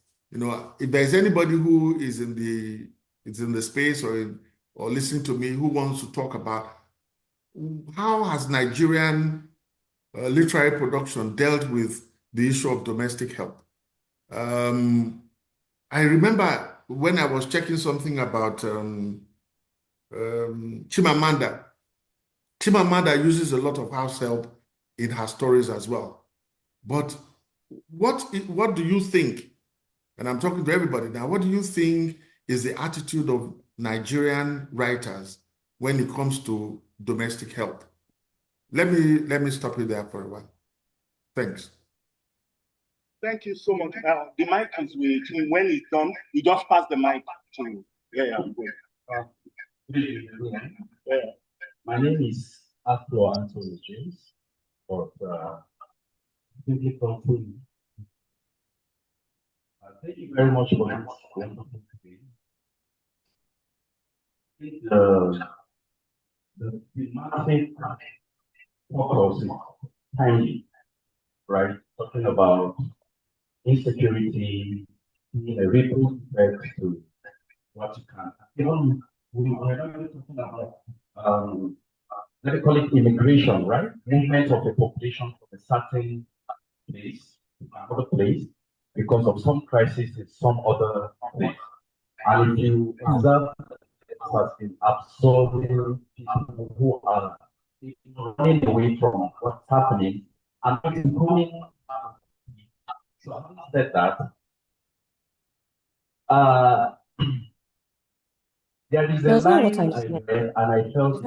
if there's anybody who is in the space or listening to me who wants to talk about how has Nigerian literary production dealt with the issue of domestic help. I remember when I was checking something about Chimamanda. Chimamanda uses a lot of house help in her stories as well. But what do you think, and I'm talking to everybody now, what do you think is the attitude of Nigerian writers when it comes to domestic help? Let me stop you there for a while. Thanks. Thank you so much. The mic is with him. When he's done, you just pass the mic to him. My name is Afro Anthony James, but simply conclude. Thank you very much for this wonderful debate. The massive focus is timely, right? Talking about insecurity, being a ripple effect to what you can. We're not really talking about, let me call it immigration, right? Movement of the population from a certain place to another place because of some crisis in some other place. And if you observe, it has been absorbing people who are running away from what's happening and not improving. So having said that, there is a line I read and I felt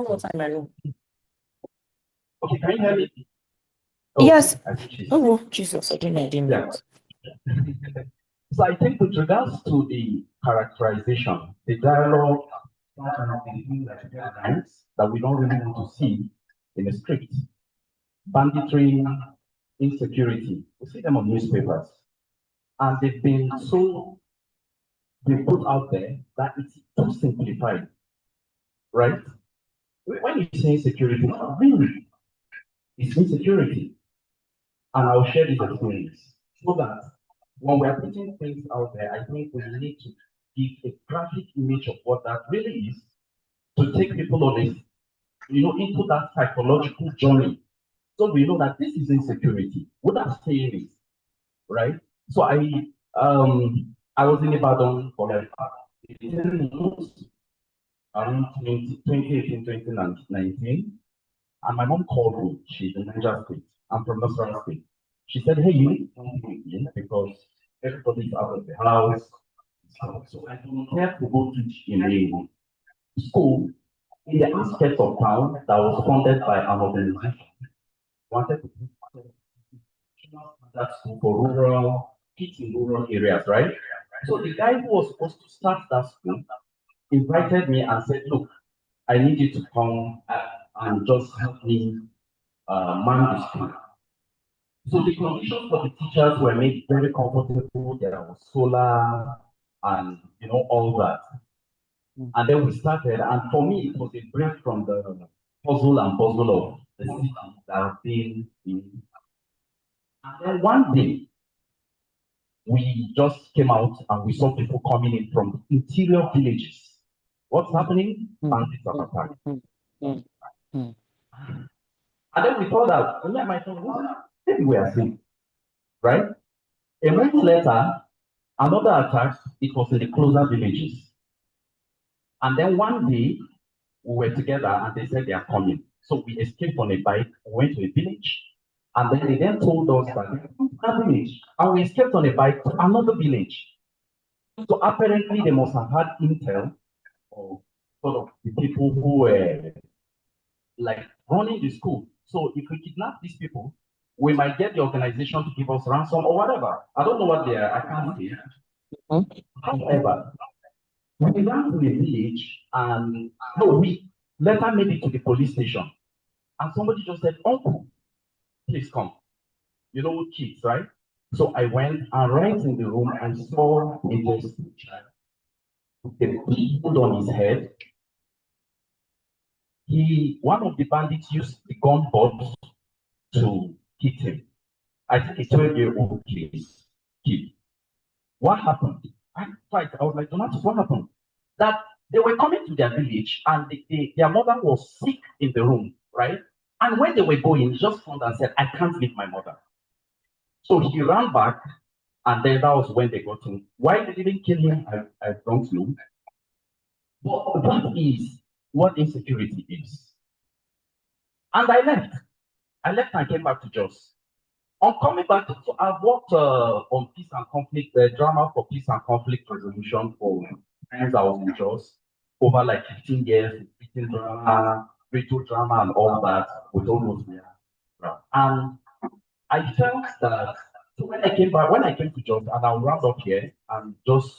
okay, can you hear me? Oh, yes. Oh, Jesus, I didn't know. So I think with regards to the characterization, the dialogue that we don't really want to see in the script. Banditry, insecurity, we see them on newspapers. And they've been put out there that it's too simplified, right? When you say insecurity, really, it's insecurity. And I'll share this experience so that when we are putting things out there, I think we need to give a graphic image of what that really is to take people on this, into that psychological journey. So we know that this is insecurity. What I'm saying is, right? So I was in Ibadan for like 10 months, around 2018, 2019, and my mom called me. She's in Niger State. I'm from Nasarawa State. She said, hey, you need to come in because everybody's out of the house. So I don't have to go teach in a school in the outskirts of town that was funded by an organization. Wanted to put that school for rural kids in rural areas, right? So the guy who was supposed to start that school invited me and said, look, I need you to come and just help me man the school. So the conditions for the teachers were made very comfortable. There was solar and all that. And then we started, and for me, it was a break from the puzzle and puzzle of the city that I've been in. And then one day, we just came out and we saw people coming in from the interior villages. What's happening? Bandits are attacking. And then we thought that, me and my friend, maybe we are safe, right? A month later, another attack, it was in the closer villages. And then one day, we were together and they said they are coming. So we escaped on a bike, went to a village, and then they then told us that they come to that village. And we escaped on a bike to another village. So apparently they must have had intel of sort of the people who were like running the school. So if we kidnap these people, we might get the organization to give us ransom or whatever. I don't know what they are, I can't say. However, we ran to a village and no, we later made it to the police station. And somebody just said, Uncle, please come. You know, kids, right? So I went and right in the room, I saw a just child with a big wound on his head. One of the bandits used the gun butt to hit him. I think a 12-year-old kid. What happened? I was like, Donatus, what happened? That they were coming to their village and their mother was sick in the room, right? And when they were going, he just found and said, I can't leave my mother. So he ran back, and then that was when they got him. Why they didn't kill him, I don't know. But that is what insecurity is. And I left. And came back to Jos. On coming back, so I've worked on peace and conflict, drama for peace and conflict resolution for times I was in Jos. Over like 15 years, written drama, radio drama, and all that with almost and I felt that so when I came to Jos, and I'll round up here and just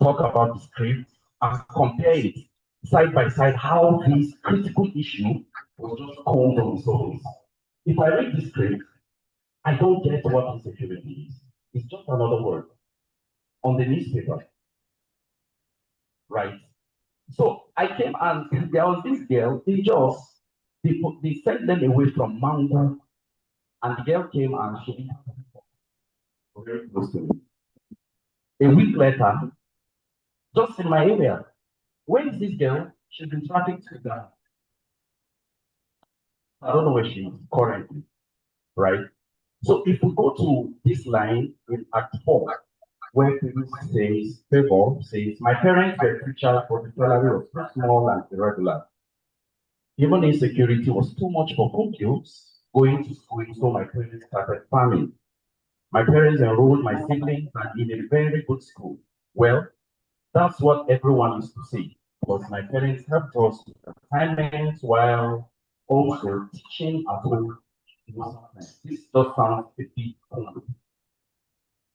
talk about the script and compare it side by side, how this critical issue was just cold on the surface. If I read the script, I don't get what insecurity is. It's just another word on the newspaper, right? So I came and there was this girl, they sent them away from Mango, and the girl came and she very close to me. A week later, just in my area, where is this girl? She's been trafficked to Ghana. I don't know where she is currently, right? So if we go to this line in Act 4, where Favor says, my parents were preachers, but the salary was too small and irregular. Even insecurity was too much for Punkils going to school, so my parents started farming. My parents enrolled my siblings in a very good school. Well, that's what everyone used to say, because my parents helped us with assignments while also teaching at home. This just sounds a bit cool,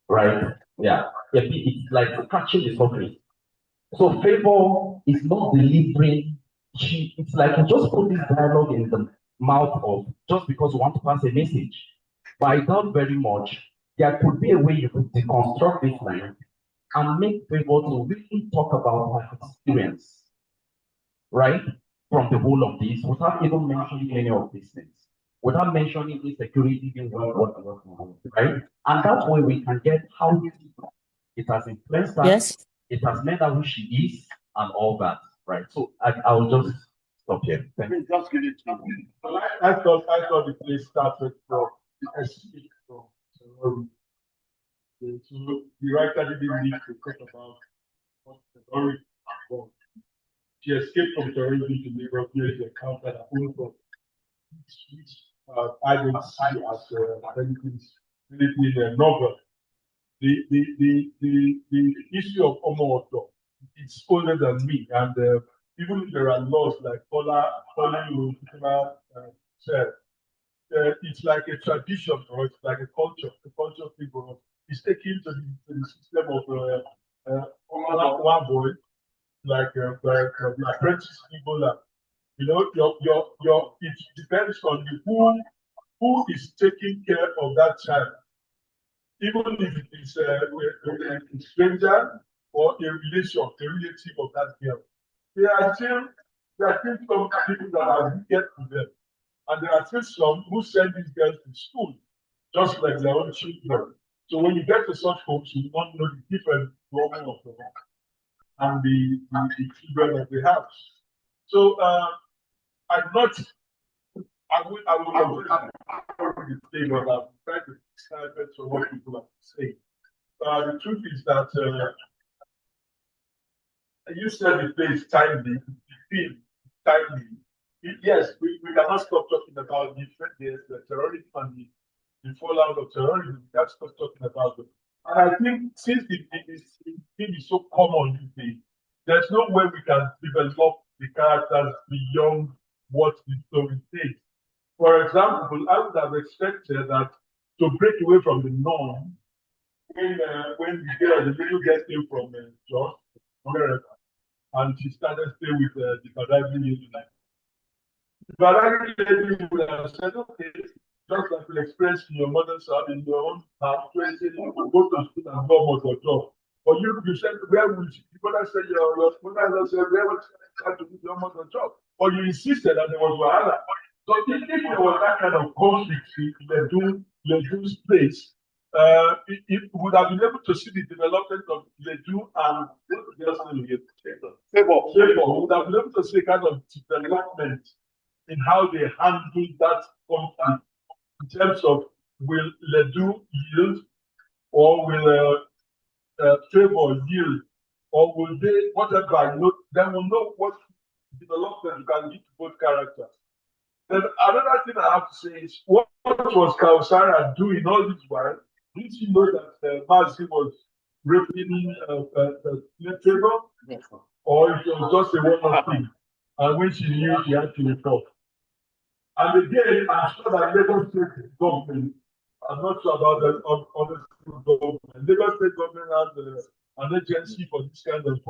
right? Yeah, it's like catching the surface. So Favor is not delivering. It's like you just put this dialogue in the mouth of just because you want to pass a message. But I doubt very much there could be a way you could deconstruct this line and make Favor to really talk about her experience, right? From the whole of this, without even mentioning any of these things, without mentioning insecurity being right? And that way we can get how it has influenced her, Yes. it has made her who she is, and all that, right? So I'll just stop here. Thank you. Just give it to me. I thought the place started from the escape from Terrorism. So the writer didn't need to talk about what terrorism was. She escaped from terrorism to Lagos, where she encountered a whole lot, which I don't see as anything novel. The issue of Omo Oto, it's older than me, and even if there are laws like calling said, it's like a tradition or it's like a culture thing for us. It's taken to the system of one boy, like the apprentice Ebola. You know, it depends on who is taking care of that child. Even if it is a stranger or a relative of that girl, there are still some people that are wicked to them, and there are still some who send these girls to school just like their own children. So when you get to such homes, you want to know the different woman of the home and the children of the house. So I'm not. I will the thing, but I'm trying to decipher to what people have to say. The truth is that you said the place timely, the film timely. Yes, we cannot stop talking about the terrorism and the fallout of terrorism. We can't stop talking about it. And I think since the thing is so common these days, there's no way we can develop the characters beyond what the story says. For example, I would have expected that to break away from the norm, when the little girl came from George, wherever, and she started staying with the Badagry lady. The Badagry lady would have said, okay, just like you expressed in your mother's house, in your own house, where you say you go to school and go on your job. But you said, where would you? The mother said, your mother said, where would you to do your mother's job? But you insisted that there was Wahala. So if there was that kind of conflict in Ledu's place, it would have been able to see the development of Ledu and Favor would have been able to see kind of development in how they handle that conflict in terms of will Ledu yield or will Favor yield or will they whatever, then we'll know what development can lead to both characters. Then another thing I have to say is, what was Kausara doing all this while? Did she know that Mazi was raping Trevor? Yes. Or it was just a one-off thing? And when she knew, she had to report. And again, I'm sure that Lagos State government, I'm not sure about the other government. Lagos State government has an agency for this kind of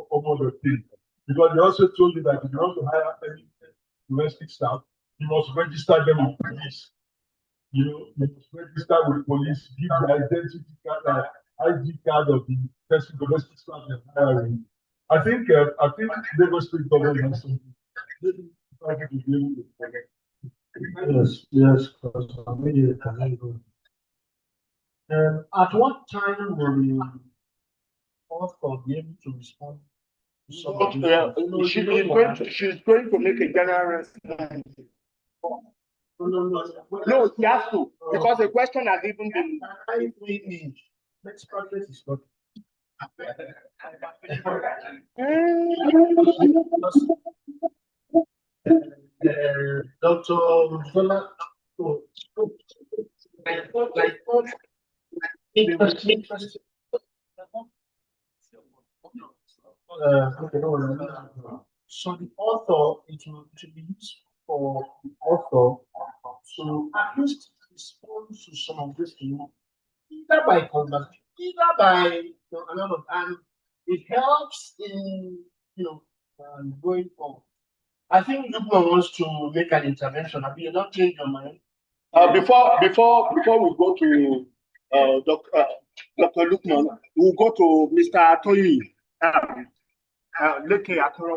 thing. Because they also told you that if you want to hire any domestic staff, you must register them with police. You must register with police, give the identity card, ID card of the person domestic staff they're hiring. I think Lagos State government has something. Yes, at what time will you also be able to respond? She's going to make a general response. No, she has to, because the question has even been. Next project is not. Dr. Zola, so the author, it will be useful for the author to at least respond to some of this, either by conversation, either by another, and it helps in going forward. I think Lukman wants to make an intervention. Have you not changed your mind? Before we go to Dr. Lukman, we'll go to Mr. Atoyi. Leke Atoro.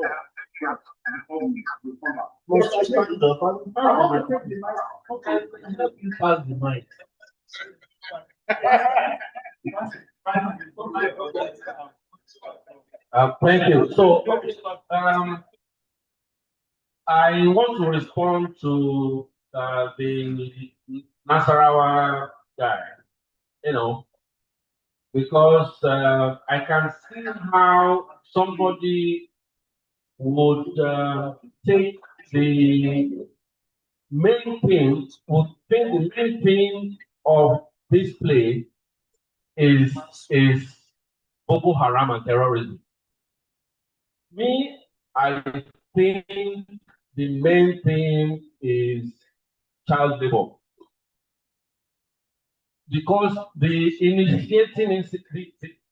Thank you. So, I want to respond to the Nasarawa guy, because I can see how somebody would take the main thing of this play is Boko Haram and terrorism. Me, I think the main thing is child labor. Because the initiating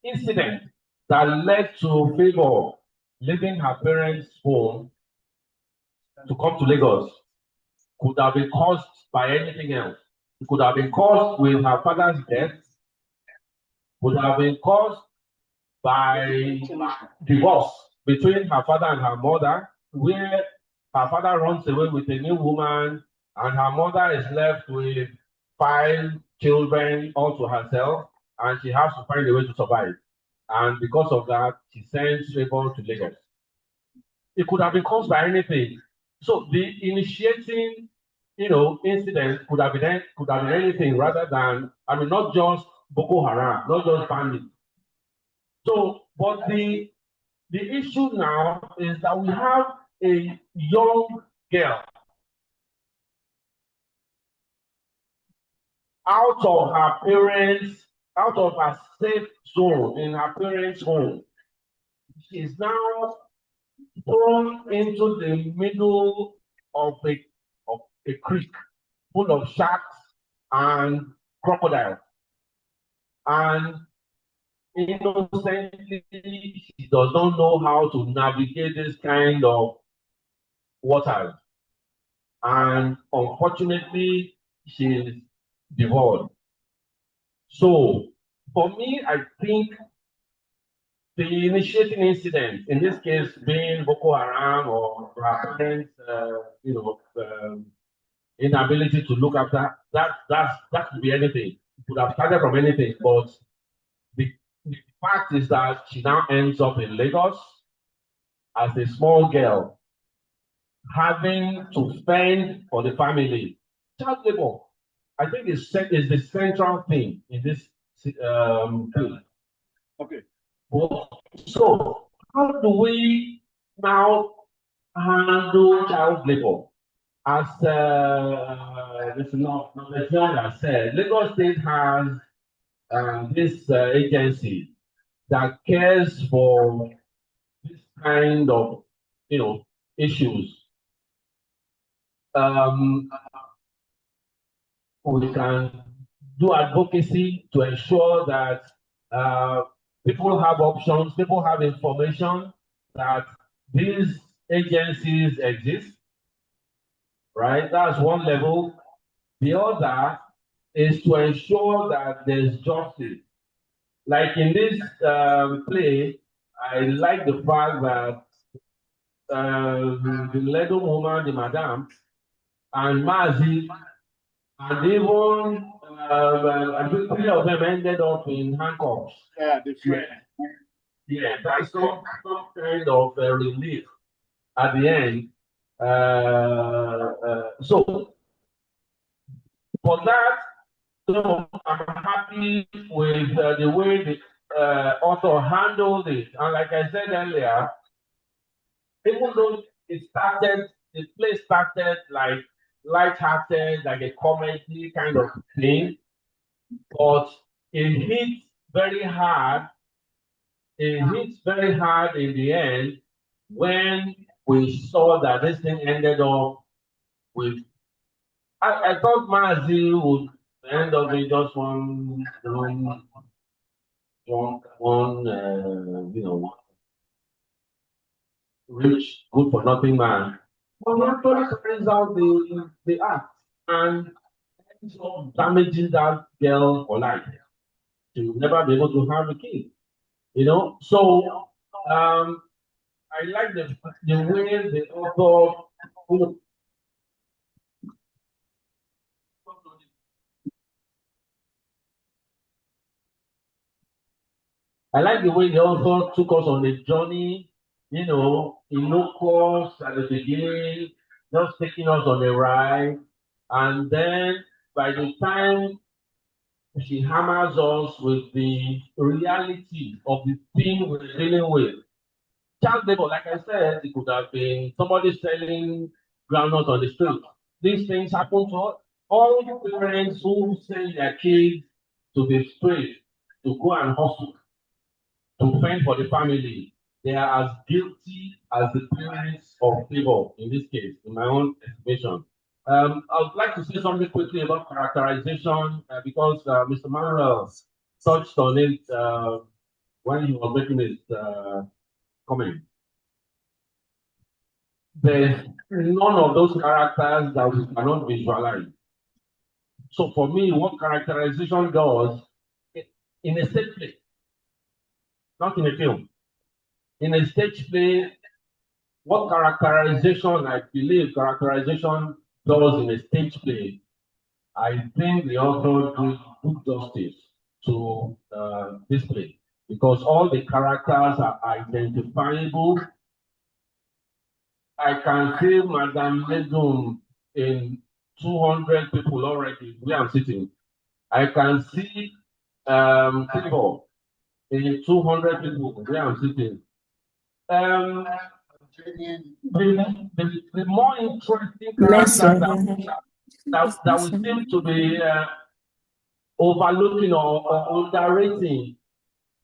incident that led to Favor leaving her parents' home to come to Lagos could have been caused by anything else. It could have been caused with her father's death, could have been caused by divorce between her father and her mother, where her father runs away with a new woman and her mother is left with 5 children all to herself, and she has to find a way to survive. And because of that, she sends Favour to Lagos. It could have been caused by anything. So the initiating, incident could have been anything rather than, not just Boko Haram, not just bandits. So, but the issue now is that we have a young girl out of her safe zone in her parents' home. She is now thrown into the middle of a creek full of sharks and crocodiles. And innocently, she does not know how to navigate this kind of waters. And unfortunately, she is devoured. So, for me, I think the initiating incident, in this case being Boko Haram or her parents, inability to look after, that could be anything. It could have started from anything, but the fact is that she now ends up in Lagos as a small girl, having to fend for the family. Child labor, I think, is the central thing in this thing. Okay. So, how do we now handle child labor? As Mr. Nonethan said, Lagos State has this agency that cares for this kind of, issues. We can do advocacy to ensure that people have options, people have information that these agencies exist, right? That's one level. The other is to ensure that there's justice. Like in this play, I like the fact that the Ledo woman, the madam, and Mazi, and even I think 3 of them ended up in handcuffs. Yeah, the friend. Yeah, that's some kind of relief at the end. So for that, I'm happy with the way the author handled it. And like I said earlier, even though the play started like light-hearted, like a comedy kind of thing, but it hit very hard. It hits very hard in the end when we saw that this thing ended up with. I thought Mazi would end up with just one rich, good for nothing man. But he actually carries out the act and ends up damaging that girl for life. She will never be able to have a kid. So I like the way the author I like the way the author took us on a journey, in no course at the beginning, just taking us on a ride. And then by the time she hammers us with the reality of the thing we're dealing with. Child labor, like I said, it could have been somebody selling groundnut on the street. These things happen to all the parents who send their kids to the street to go and hustle, to fend for the family. They are as guilty as the parents of Favour in this case, in my own estimation. I would like to say something quickly about characterization because Mr. Manuel touched on it when he was making his comment. There's none of those characters that we cannot visualize. So for me, what characterization does in a stage play, not in a film, in a stage play, what characterization, I believe characterization does in a stage play, I think the author did good justice. to display because all the characters are identifiable. I can see Madame Ledum in 200 people already where I'm sitting. I can see people in 200 people where I'm sitting. The more interesting characters that we seem to be overlooking or underrating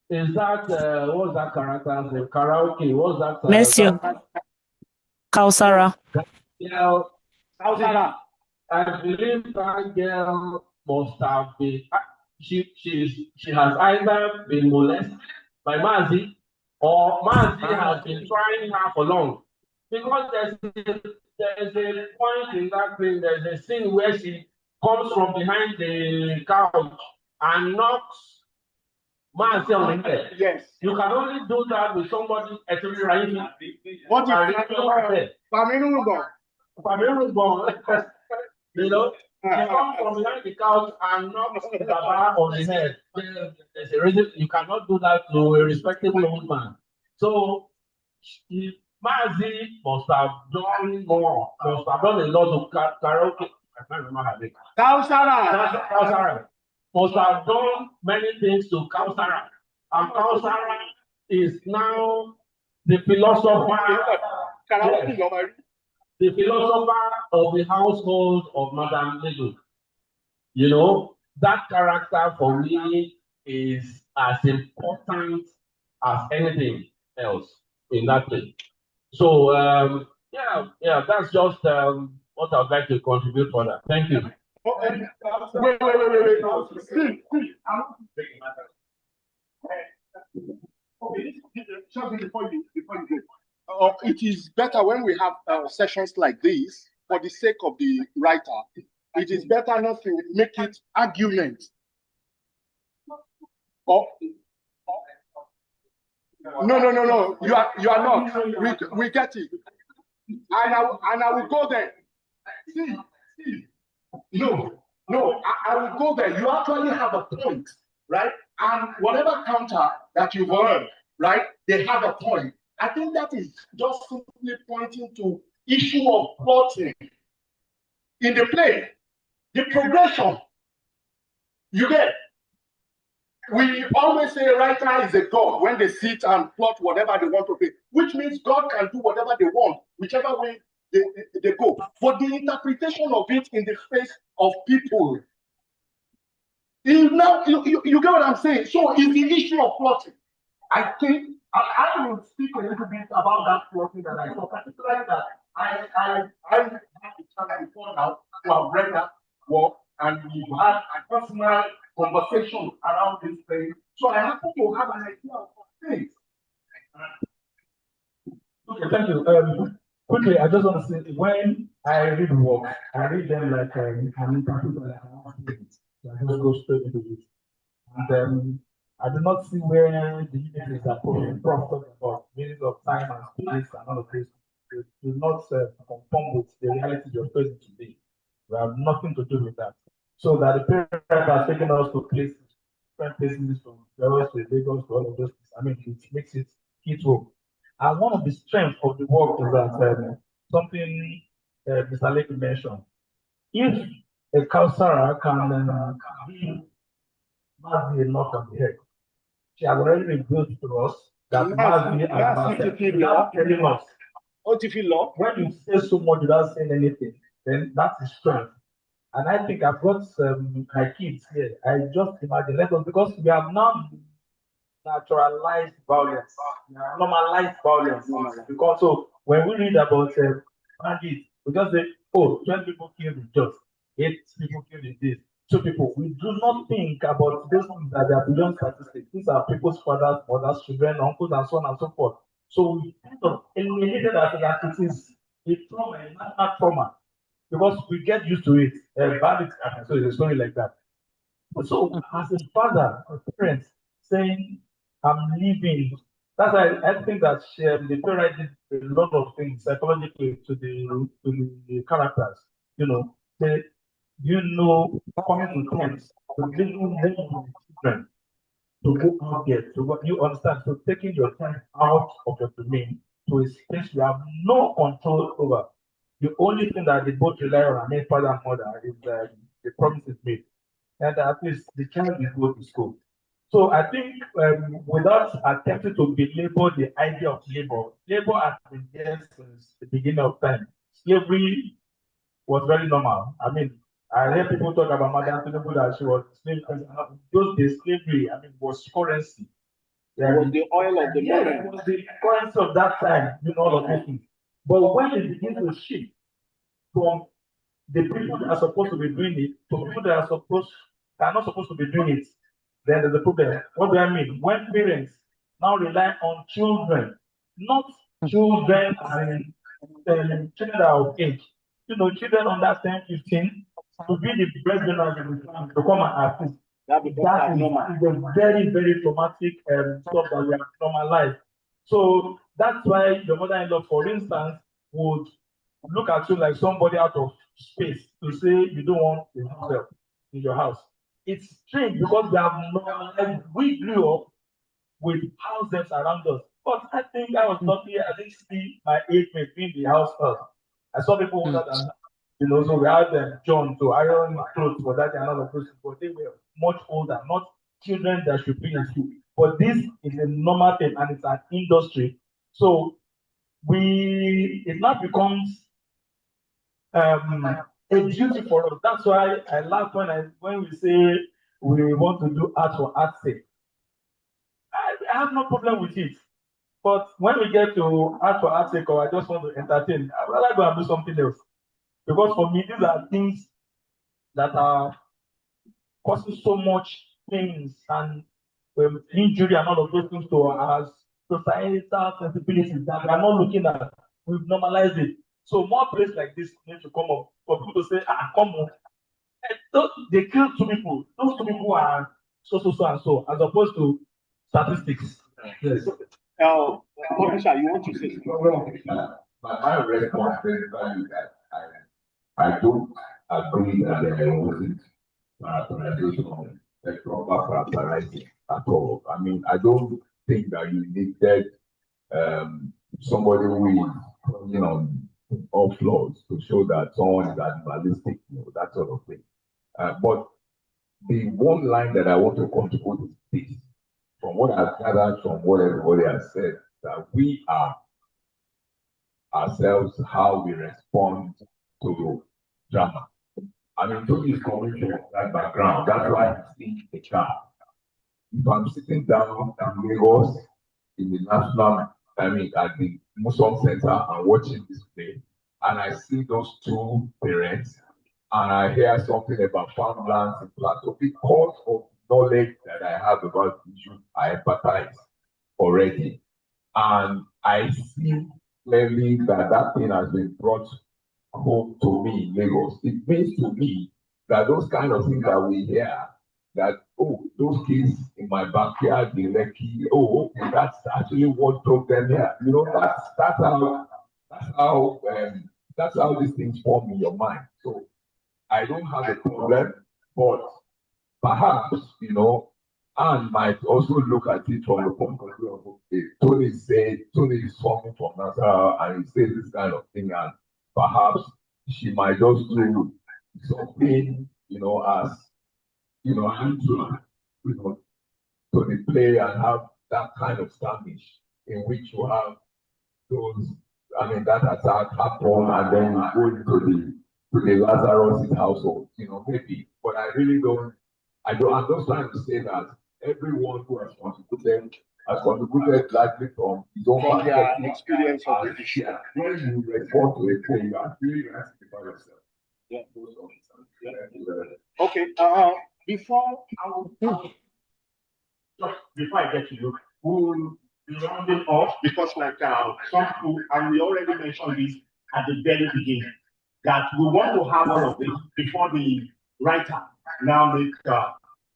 is that what's that character? The karaoke. What's that? Monsieur Kausara. Yeah, Kausara. I believe that girl must have been. She has either been molested by Mazi or Mazi has been trying her for long. Because there's a point in that thing, there's a scene where she comes from behind the couch and knocks Mazi on the head. Yes. You can only do that with somebody actually right here. What if you know, she comes from behind the couch and knocks Baba on the head. There's a reason you cannot do that to a respectable old man. So Mazi must have done more, must have done a lot of karaoke. I can't remember her name. Kausara. Must have done many things to Kausara. And Kausara is now the philosopher. The philosopher of the household of Madame Ledum. You know, that character for me is as important as anything else in that place. So, yeah, that's just what I'd like to contribute for that. Thank you. It is better when we have sessions like this, for the sake of the writer, it is better not to make it argument. No. You are not. We get it. And I will go there. See. No. I will go there. You actually have a point, right? And whatever counter that you've heard, right? They have a point. I think that is just simply pointing to issue of plotting in the play, the progression. You get. We always say a writer is a god when they sit and plot whatever they want to play, which means God can do whatever they want, whichever way they go. But the interpretation of it in the face of people, you get what I'm saying? So it's the issue of plotting. I think I will speak a little bit about that plotting that I saw, particularly that I had the chance before now to have read that work, and we've had a personal conversation around this thing. So I happen to have an idea of things. Okay, thank you. Quickly, I just want to say, when I read work, I read them like an interpreter. So I just go straight into it. And I do not see where the images are talking about meanings of time and space and all of this. It do not conform with the reality you're facing today. We have nothing to do with that. So that the parents are taking us to places, different places from Paris to Lagos to all of those things. I mean, it makes it hit home. And one of the strengths of the work is that something Mr. Lake mentioned. If a Kausara can be Mazi a knock on the head, she has already revealed to us that Mazi is telling us. When you say so much without saying anything, then that's the strength. And I think I've got my kids here. I just imagine, because we have now naturalized violence, normalized violence. Because so when we read about bandits, we just say, oh, 20 people killed in just, 8 people killed in this, 2 people. We do not think about those things that they are beyond statistics. These are people's fathers, mothers, children, uncles, and so on and so forth. So we kind of eliminated that it is a trauma, a national trauma, because we get used to it. Bandits, so it's a story like that. So as a father, a parent, saying, I'm leaving. That's why I think that the parent did a lot of things psychologically to the characters. Coming to terms little children to go out there to what you understand. So taking your time out of your domain to a space you have no control over. The only thing that they both rely on, I mean, father and mother, is the promises made. And at least the child will go to school. So I think without attempting to belabor the idea of labor has been there since the beginning of time. Slavery was very normal. I mean, I hear people talk about Madame Tinubu that she was slave. Those days, slavery, I mean, was currency. Yeah, It was the oil of the moment. it was the currency of that time, all of those things. But when it begins to shift from the people that are supposed to be doing it to people that are not supposed to be doing it, then there's a problem. What do I mean? When parents now rely on children, not children as in children that are of age, children under 10, 15, to be the breadwinners in the family, to come and assist. That is a very, very traumatic stuff that we have normalized. So that's why your mother-in-law, for instance, would look at you like somebody out of space to say you don't want a house help in your house. It's strange because we have normalized, we grew up with house helps around us. But I think I was lucky, I didn't see my age mate being the house help. I saw people older than, so we had John to iron clothes for that and all of those, but they were much older, not children that should be in school. But this is a normal thing and it's an industry. So it now becomes a duty for us. That's why I laugh when we say we want to do art for art's sake. I have no problem with it. But when we get to art for art's sake, or I just want to entertain, I'd rather go and do something else. Because for me, these are things that are causing so much pains and injury and all of those things to our societal sensibilities that we are not looking at. We've normalized it. So more places like this need to come up for people to say, come on. They killed 2 people. Those 2 people are so and so, as opposed to statistics. Yes. Officer, you want to say something? My response is that I don't agree that there wasn't characterization of proper characterizing at all. I mean, I don't think that you needed somebody who is on all floors to show that someone is animalistic, that sort of thing. But the one line that I want to contribute is this. From what I've gathered from what everybody has said, that we are ourselves how we respond to drama. I mean, Tony is coming from that background. That's why he's in a car. If I'm sitting down in Lagos in the national, at the Muslim Center and watching this play, and I see those 2 parents, and I hear something about farmlands in Plateau, because of knowledge that I have about the issue, I empathize already. And I see clearly that thing has been brought home to me in Lagos. It means to me that those kind of things that we hear, that, those kids in my backyard, the Lekki, okay, that's actually what drove them here. That's how these things form in your mind. So I don't have a problem, but perhaps, Anne might also look at it from the point of view of, okay, Tony is coming from Nassau and he says this kind of thing, and perhaps she might just do something, as, to the play and have that kind of skirmish in which you have those, that attack happen and then you go into the Lazarus household, maybe. But I really don't. I'm just trying to say that everyone who has contributed largely from his own experience of the issue. When you respond to a thing, you are really asking about yourself. Yeah. Okay. Before I get to you, we'll be rounding off because, some people, and we already mentioned this at the very beginning, that we want to have all of this before the writer now make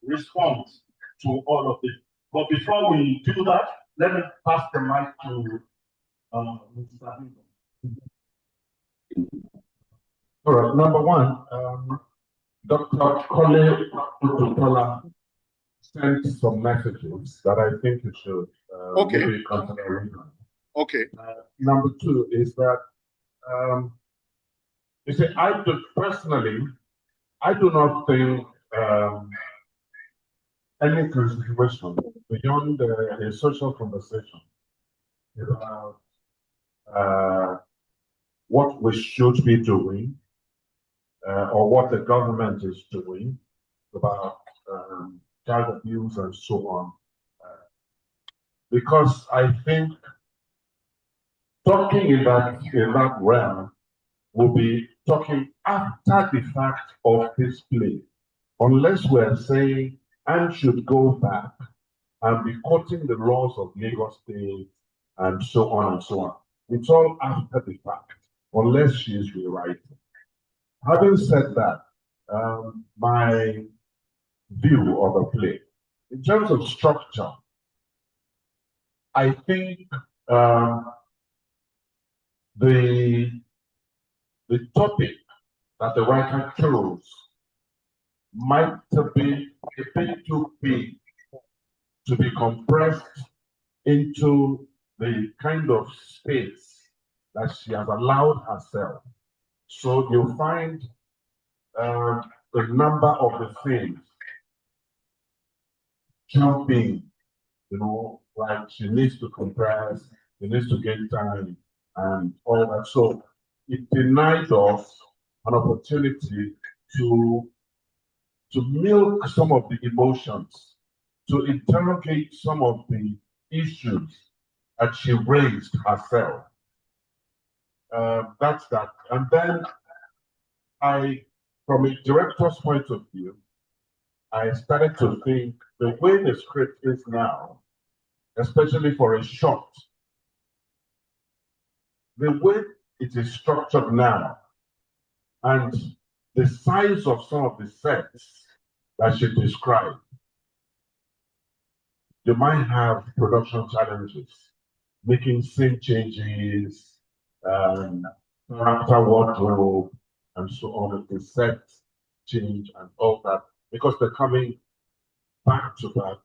response to all of this. But before we do that, let me pass the mic to Mr. All right. Number one, Dr. Kole Ututola sent some messages that I think you should maybe consider reading. Okay. Number two is that you see, personally, I do not think any consideration beyond a social conversation about what we should be doing or what the government is doing about child abuse and so on. Because I think talking in that realm will be talking after the fact of this play, unless we're saying Anne should go back and be quoting the laws of Lagos State and so on and so on. It's all after the fact, unless she is rewriting. Having said that, my view of the play, in terms of structure, I think the topic that the writer chose might be a bit too big to be compressed into the kind of space that she has allowed herself. So you'll find a number of the things jumping, like she needs to compress, she needs to gain time and all that. So it denied us an opportunity to milk some of the emotions, to interrogate some of the issues that she raised herself. That's that. And then from a director's point of view, I started to think the way the script is now, especially for a short, the way it is structured now, and the size of some of the sets that she described, you might have production challenges, making scene changes, character wardrobe, and so on, the set change and all that, because they're coming back to back,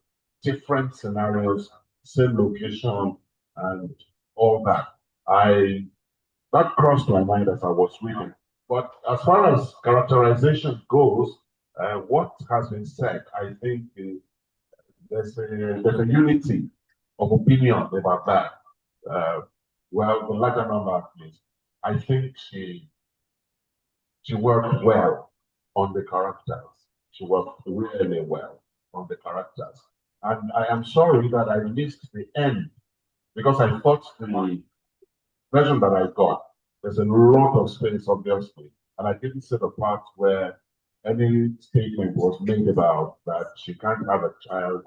different scenarios, same location, and all that. That crossed my mind as I was reading. But as far as characterization goes, what has been said, I think there's a unity of opinion about that. Well, the larger number at least. I think she worked well on the characters. She worked really well on the characters. And I am sorry that I missed the end, because I thought the version that I got, there's a lot of space, obviously, and I didn't see the part where any statement was made about that she can't have a child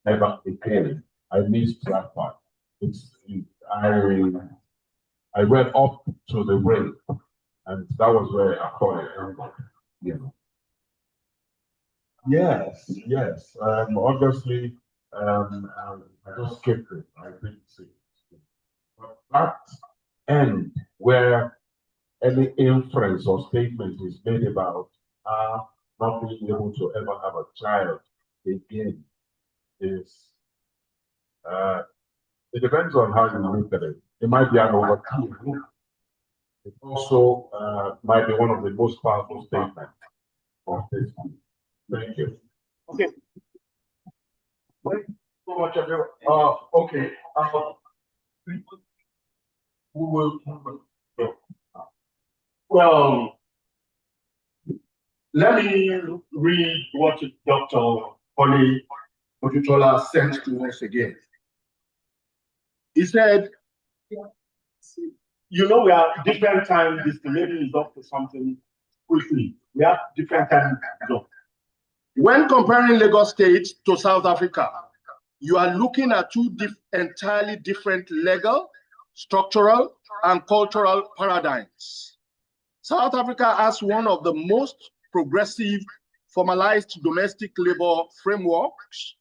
ever again. I missed that part. I read up to the rape, and that was where I thought it ended. Yes. Obviously, I just skipped it. I didn't see it. But that end where any inference or statement is made about not being able to ever have a child again is, it depends on how you look at it. It might be an overkill. It also might be one of the most powerful statements of this book. Thank you. Okay. Thank you so much, everyone. Okay. Well, let me read what Dr. Kole Ututola sent to us again. He said, we are different time maybe is up to something quickly. We have different time zone. When comparing Lagos State to South Africa, you are looking at two entirely different legal, structural, and cultural paradigms. South Africa has one of the most progressive formalized domestic labor frameworks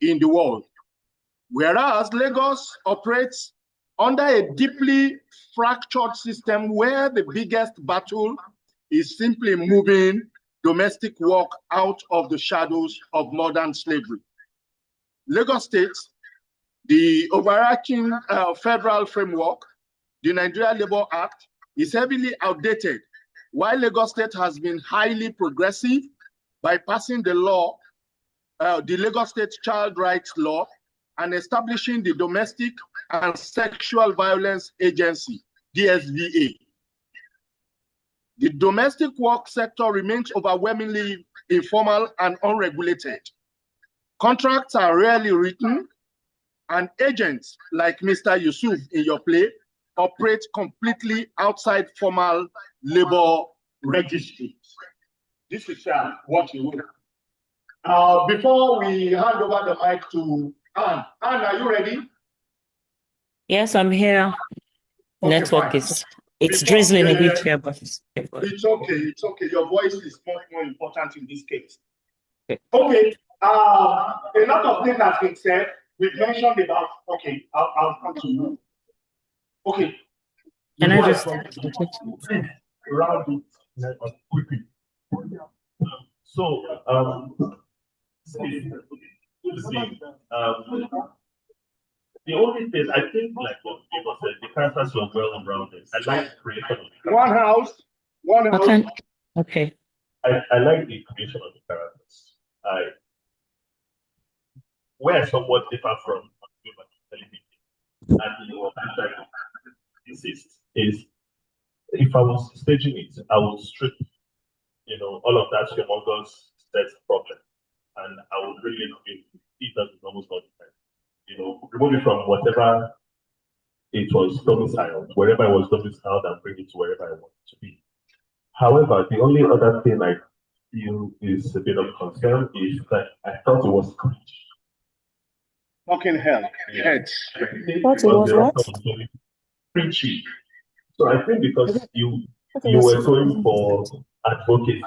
in the world, whereas Lagos operates under a deeply fractured system where the biggest battle is simply moving domestic work out of the shadows of modern slavery. Lagos State, the overarching federal framework, the Nigeria Labour Act, is heavily outdated, while Lagos State has been highly progressive by passing the law, the Lagos State Child Rights Law, and establishing the Domestic and Sexual Violence Agency, DSVA. The domestic work sector remains overwhelmingly informal and unregulated. Contracts are rarely written, and agents like Mr. Yusuf in your play operate completely outside formal labor registries. This is what you will. Before we hand over the mic to Anne. Anne, are you ready? Yes, I'm here. Okay, Network fine. it's drizzling a bit here, but it's okay. It's okay. Your voice is much more important in this case. Okay. Okay. A lot of things have been said. We've mentioned about. Okay, I'll come to you. Okay. Can I just round it quickly? So, the only thing I think, like what people said, the characters were well rounded. I like the creation of the characters. One house. Okay. I like the creation of the characters. Where I somewhat differ from television, and what I'm trying to insist is, if I was staging it, I would strip, all of that humongous set problem, and I would bring it that is almost all the time. Remove it from whatever it was domiciled, wherever it was domiciled, and bring it to wherever I want it to be. However, the only other thing I feel is a bit of concern is that I thought it was cringe. Fucking hell. Yes. What it was what? Preachy. So I think because you were going for advocacy,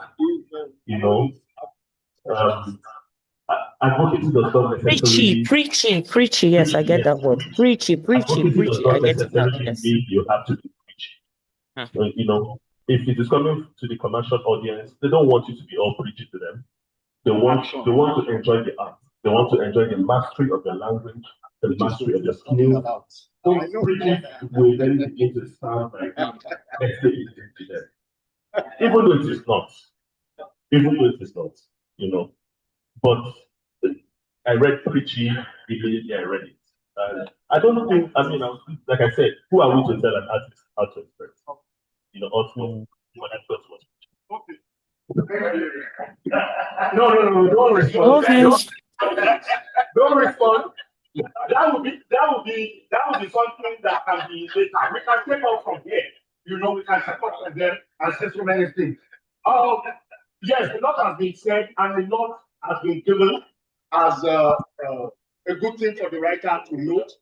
advocacy does not necessarily preachy. Yes, I get that word. Preachy. Advocacy does not I get it now. necessarily Yes. mean you have to be preachy. If it is coming to the commercial audience, they don't want you to be all preachy to them. They want to enjoy the art. They want to enjoy the mastery of your language, the mastery of your skills. So preaching will then begin to sound like escapism to them. Even though it is not. But I read preachy immediately. I read it. I don't think. Like I said, who are we to tell an artist how to express? Also, what I thought was. Okay. No, don't respond. Okay. Don't respond. That would be something that can be later. We can take off from here. We can take off from there and say so many things. Yes, a lot has been said and a lot has been given as a good thing for the writer to note.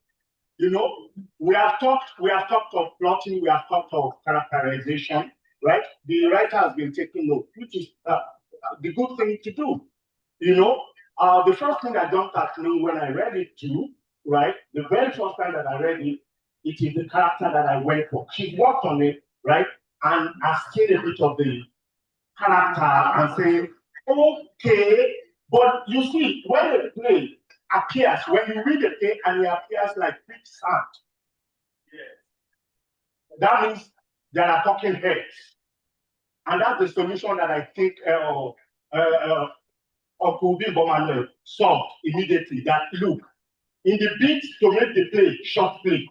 We have talked of plotting, we have talked of characterization, right? The writer has been taking note, which is the good thing to do. The first thing that jumped at me when I read it too, right? The very first time that I read it, it is the character that I went for. She worked on it, right? And I seen a bit of the character and saying, okay, but you see, when the play appears, when you read the play and it appears like big sound, that means there are talking heads. And that's the solution that I think Uncle Bill Bowman solved immediately. That look, in the bid to make the play short play,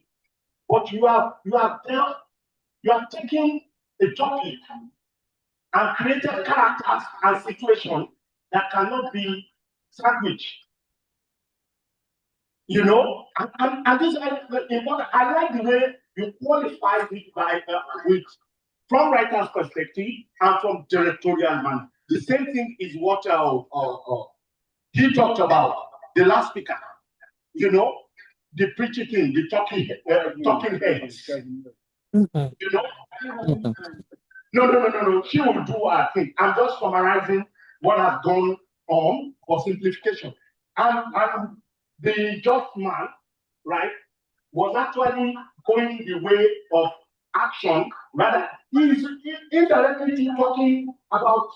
but you have taken a topic and created characters and situations that cannot be sandwiched. And this is important. I like the way you qualify it by from writer's perspective and from directorial manner. The same thing is what he talked about, the last speaker. The preaching thing, the talking heads. No. She will do her thing. I'm just summarizing what has gone on for simplification. And the just man, right, was actually going the way of action, rather, he's indirectly talking about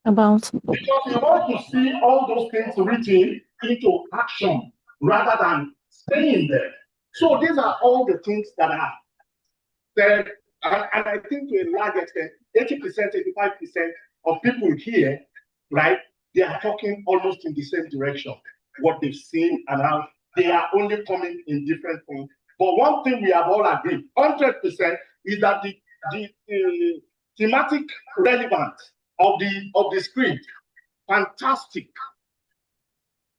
About Because we want to see all those things written into action rather than staying there. So these are all the things that are there. And I think to a large extent, 80%, 85% of people here, right, they are talking almost in the same direction. What they've seen and how they are only coming in different things. But one thing we have all agreed, 100%, is that the thematic relevance of the script, fantastic.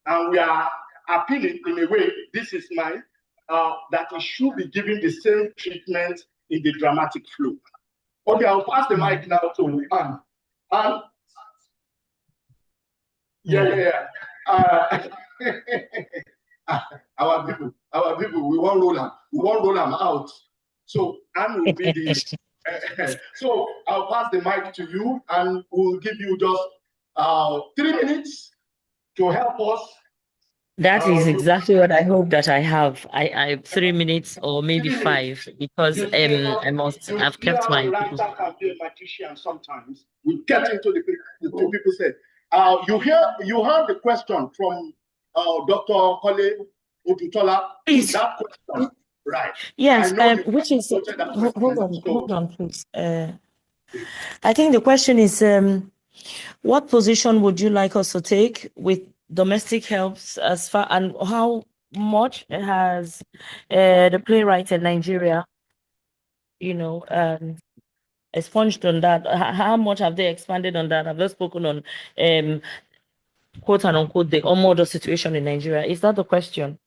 And we are appealing in a way, this is mine, that it should be given the same treatment in the dramatic flow. Okay, I'll pass the mic now to Anne. Anne? Yeah. Our people, we won't roll them out. So Anne will be the. So I'll pass the mic to you, and we'll give you just 3 minutes to help us. That is exactly what I hope that I have. I 3 minutes or maybe 5 because I've kept my. Writer can be a magician sometimes. We get into the two people said. You heard the question from Dr. Kole Odutola. Please. That question, right? Yes, which is hold on, please. I think the question is, what position would you like us to take with domestic helps as far, and how much has the playwright in Nigeria, expunged on that? How much have they expanded on that? Have they spoken on quote and unquote the model situation in Nigeria? Is that the question?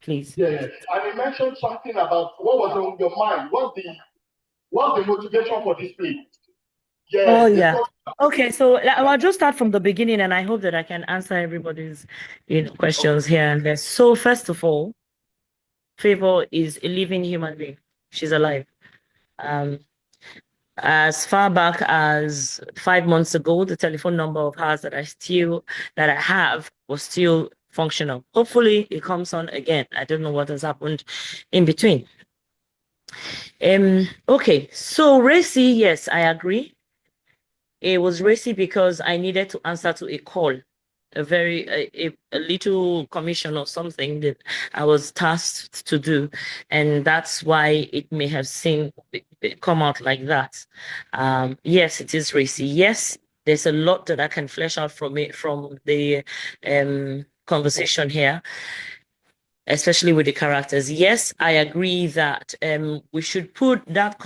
Please. Yeah. And you mentioned something about what was on your mind. What's the motivation for this play? Yeah. Oh yeah. Okay, so I'll just start from the beginning, and I hope that I can answer everybody's questions here and there. So first of all, Favor is a living human being. She's alive. As far back as 5 months ago, the telephone number of hers that I have was still functional. Hopefully it comes on again. I don't know what has happened in between. Okay, so racy, yes, I agree. It was racy because I needed to answer to a call, a little commission or something that I was tasked to do, and that's why it may have come out like that. Yes, it is racy. Yes, there's a lot that I can flesh out from the conversation here, especially with the characters. Yes, I agree that we should put that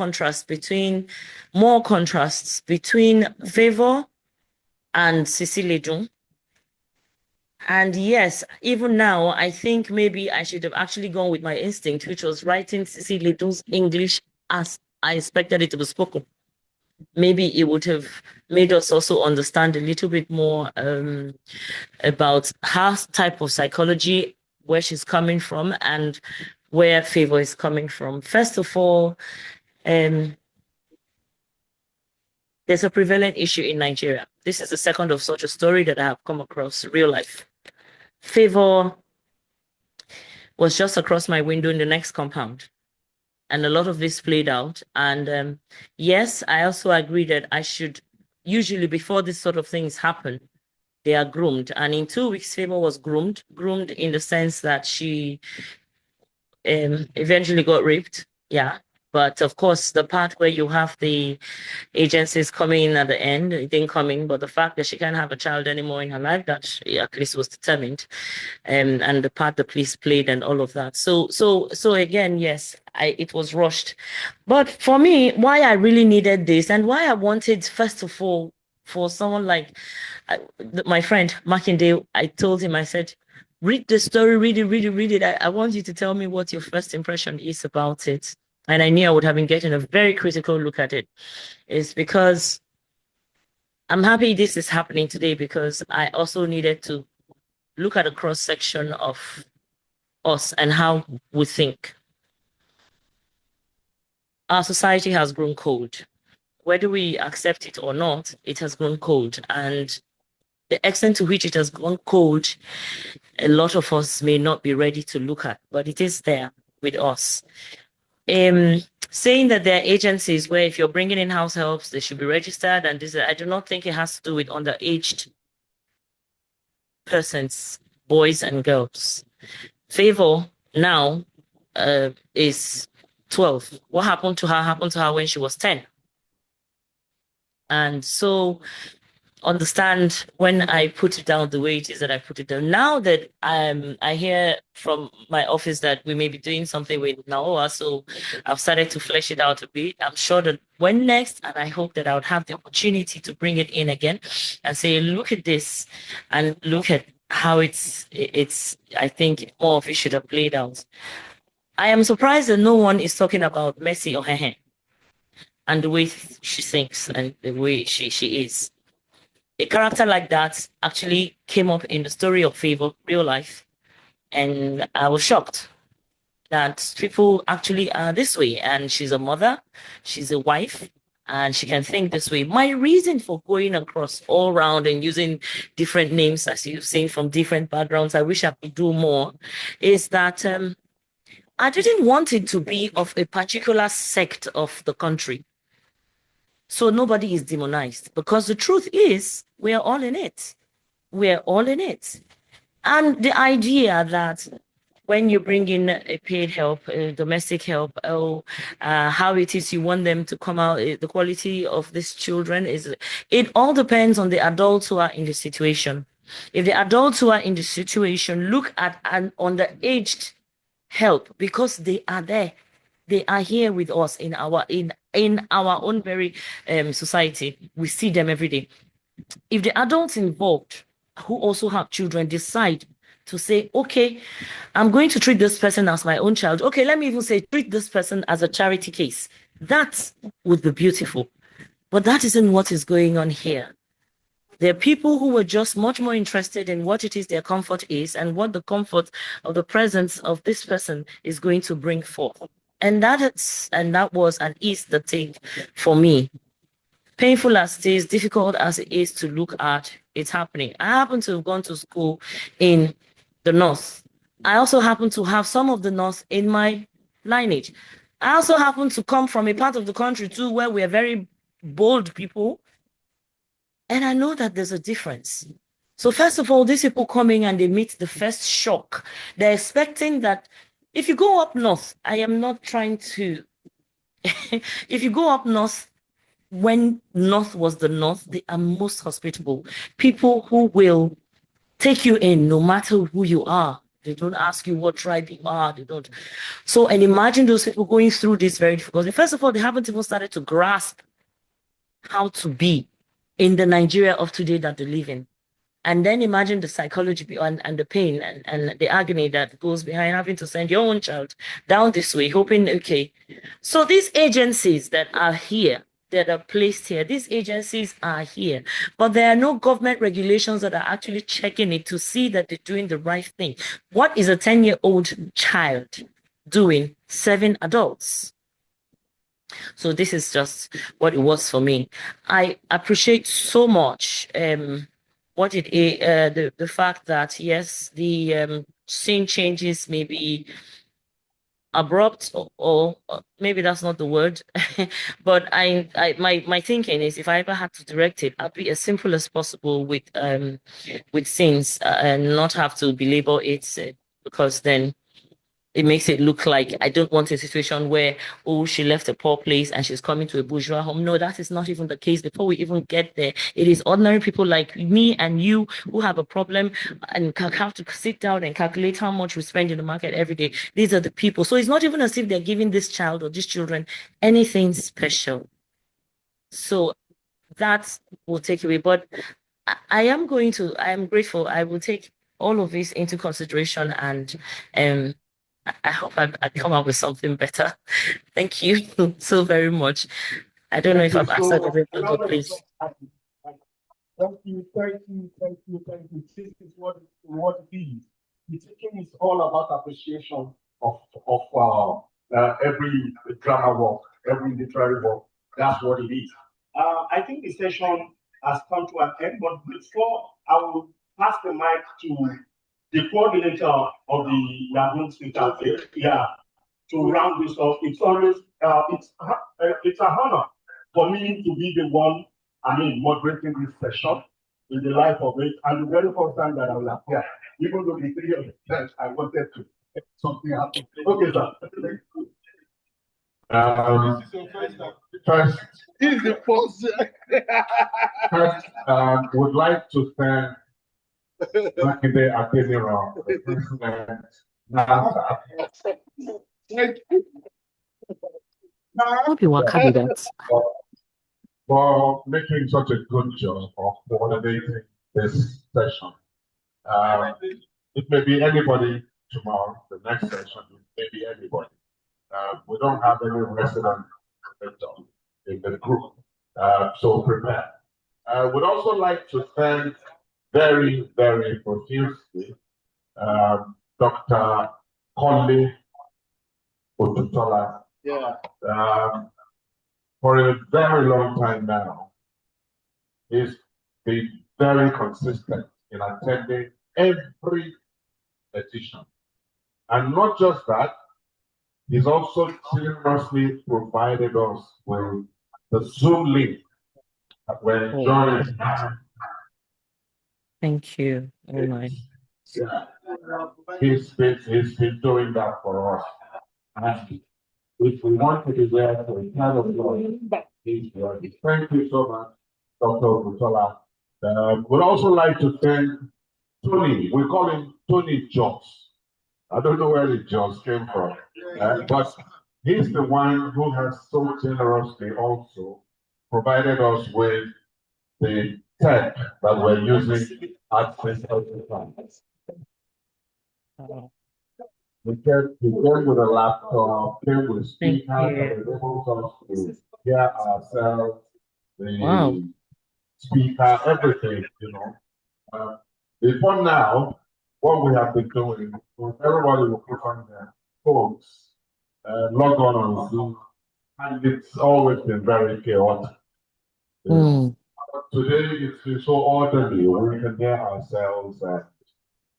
more contrasts between Favor and Cecilie Dun. And yes, even now, I think maybe I should have actually gone with my instinct, which was writing Cecilie Dun's English as I expected it to be spoken. Maybe it would have made us also understand a little bit more about her type of psychology, where she's coming from, and where Favor is coming from. First of all, there's a prevalent issue in Nigeria. This is the second of such a story that I have come across, real life. Favor was just across my window in the next compound, and a lot of this played out. And yes, I also agree that I should, usually before this sort of things happen, they are groomed. And in 2 weeks, Favor was groomed in the sense that she eventually got raped. Yeah. But of course, the part where you have the agencies coming in at the end, it didn't come in, but the fact that she can't have a child anymore in her life, that at least was determined, and the part the police played and all of that. So again, yes, it was rushed. But for me, why I really needed this and why I wanted, first of all, for someone like my friend Makinde, I told him, I said, read the story, read it. I want you to tell me what your first impression is about it. And I knew I would have been getting a very critical look at it. It's because I'm happy this is happening today, because I also needed to look at a cross-section of us and how we think. Our society has grown cold. Whether we accept it or not, it has grown cold. And the extent to which it has gone cold, a lot of us may not be ready to look at, but it is there with us. saying that there are agencies where if you're bringing in house helps, they should be registered, and this, I do not think it has to do with underaged persons, boys and girls. Favor now is 12. What happened to her when she was 10. And so understand when I put it down the way it is that I put it down. Now that I hear from my office that we may be doing something with Naoa, so I've started to flesh it out a bit. I'm sure that when next, and I hope that I would have the opportunity to bring it in again and say, look at this and look at how it's I think more of it should have played out. I am surprised that no one is talking about Messi or Hehe and the way she sings and the way she is. A character like that actually came up in the story of Favor, real life, and I was shocked that people actually are this way. And she's a mother, she's a wife, and she can think this way. My reason for going across all around and using different names, as you've seen, from different backgrounds, I wish I could do more, is that I didn't want it to be of a particular sect of the country. So nobody is demonized, because the truth is we are all in it. We're all in it. And the idea that when you bring in a paid help, domestic help, how it is you want them to come out, the quality of these children it all depends on the adults who are in the situation. If the adults who are in the situation look at an underaged help, because they are there, they are here with us in our own very society. We see them every day. If the adults involved who also have children decide to say, okay, I'm going to treat this person as my own child. Okay, let me even say, treat this person as a charity case. That would be beautiful. But that isn't what is going on here. There are people who were just much more interested in what it is their comfort is and what the comfort of the presence of this person is going to bring forth. And that was and is the thing for me. Painful as it is, difficult as it is to look at, it's happening. I happen to have gone to school in the north. I also happen to have some of the north in my lineage. I also happen to come from a part of the country too where we are very bold people. And I know that there's a difference. So first of all, these people coming and they meet the first shock. They're expecting that if you go up north, I am not trying to, if you go up north, when north was the north, they are most hospitable. People who will take you in no matter who you are. They don't ask you what tribe you are. They don't. So, and imagine those people going through this very difficult. First of all, they haven't even started to grasp how to be in the Nigeria of today that they live in. And then imagine the psychology and the pain and the agony that goes behind having to send your own child down this way, hoping, okay. So these agencies that are here, that are placed here, these agencies are here, but there are no government regulations that are actually checking it to see that they're doing the right thing. What is a 10-year-old child doing serving adults? So this is just what it was for me. I appreciate so much what it is, the fact that yes, the scene changes may be abrupt or maybe that's not the word, but my thinking is if I ever had to direct it, I'd be as simple as possible with scenes and not have to belabor it because then it makes it look like I don't want a situation where, oh, she left a poor place and she's coming to a bourgeois home. No, that is not even the case. Before we even get there, it is ordinary people like me and you who have a problem and have to sit down and calculate how much we spend in the market every day. These are the people. So it's not even as if they're giving this child or these children anything special. So that will take away. But I am grateful. I will take all of this into consideration and I hope I come up with something better. Thank you so very much. I don't know if I've answered everything, but please. Thank you. This is what it is. The teaching is all about appreciation of every drama work, every literary work. That's what it is. I think the session has come to an end, but before I will pass the mic to the coordinator of the Lagoon SitOut. Yeah, to round this off, it's always it's an honor for me to be the one, moderating this session in the life of it, and the very first time that I will appear, even though the 3 of the times I wanted to, something happened. Okay, sir. First, This is the first, would like to thank Makinde Adeniro, the president, Hope you work hard with that. for making such a good job of coordinating this session. It may be anybody tomorrow, the next session, it may be anybody. We don't have any resident in the group, so prepare. I would also like to thank very, very profusely Dr. Conley Otutola. Yeah. For a very long time now, he's been very consistent in attending every edition. And not just that, he's also generously provided us with the Zoom link that we're enjoying. Thank you. Oh my. Yeah. He's been doing that for us. And if we want to be there for a kind of glory, he's ready. Thank you so much, Dr. Butola. We'd also like to thank Tony. We call him Tony Jones. I don't know where the Jones came from, but he's the one who has so generously also provided us with the tech that we're using at SitOut. We came with a laptop, came with speakers that enables us to hear ourselves, the speaker, everything, Before now, what we have been doing, everybody will put on their phones, log on Zoom, and it's always been very chaotic. Today, it's been so orderly, we can hear ourselves and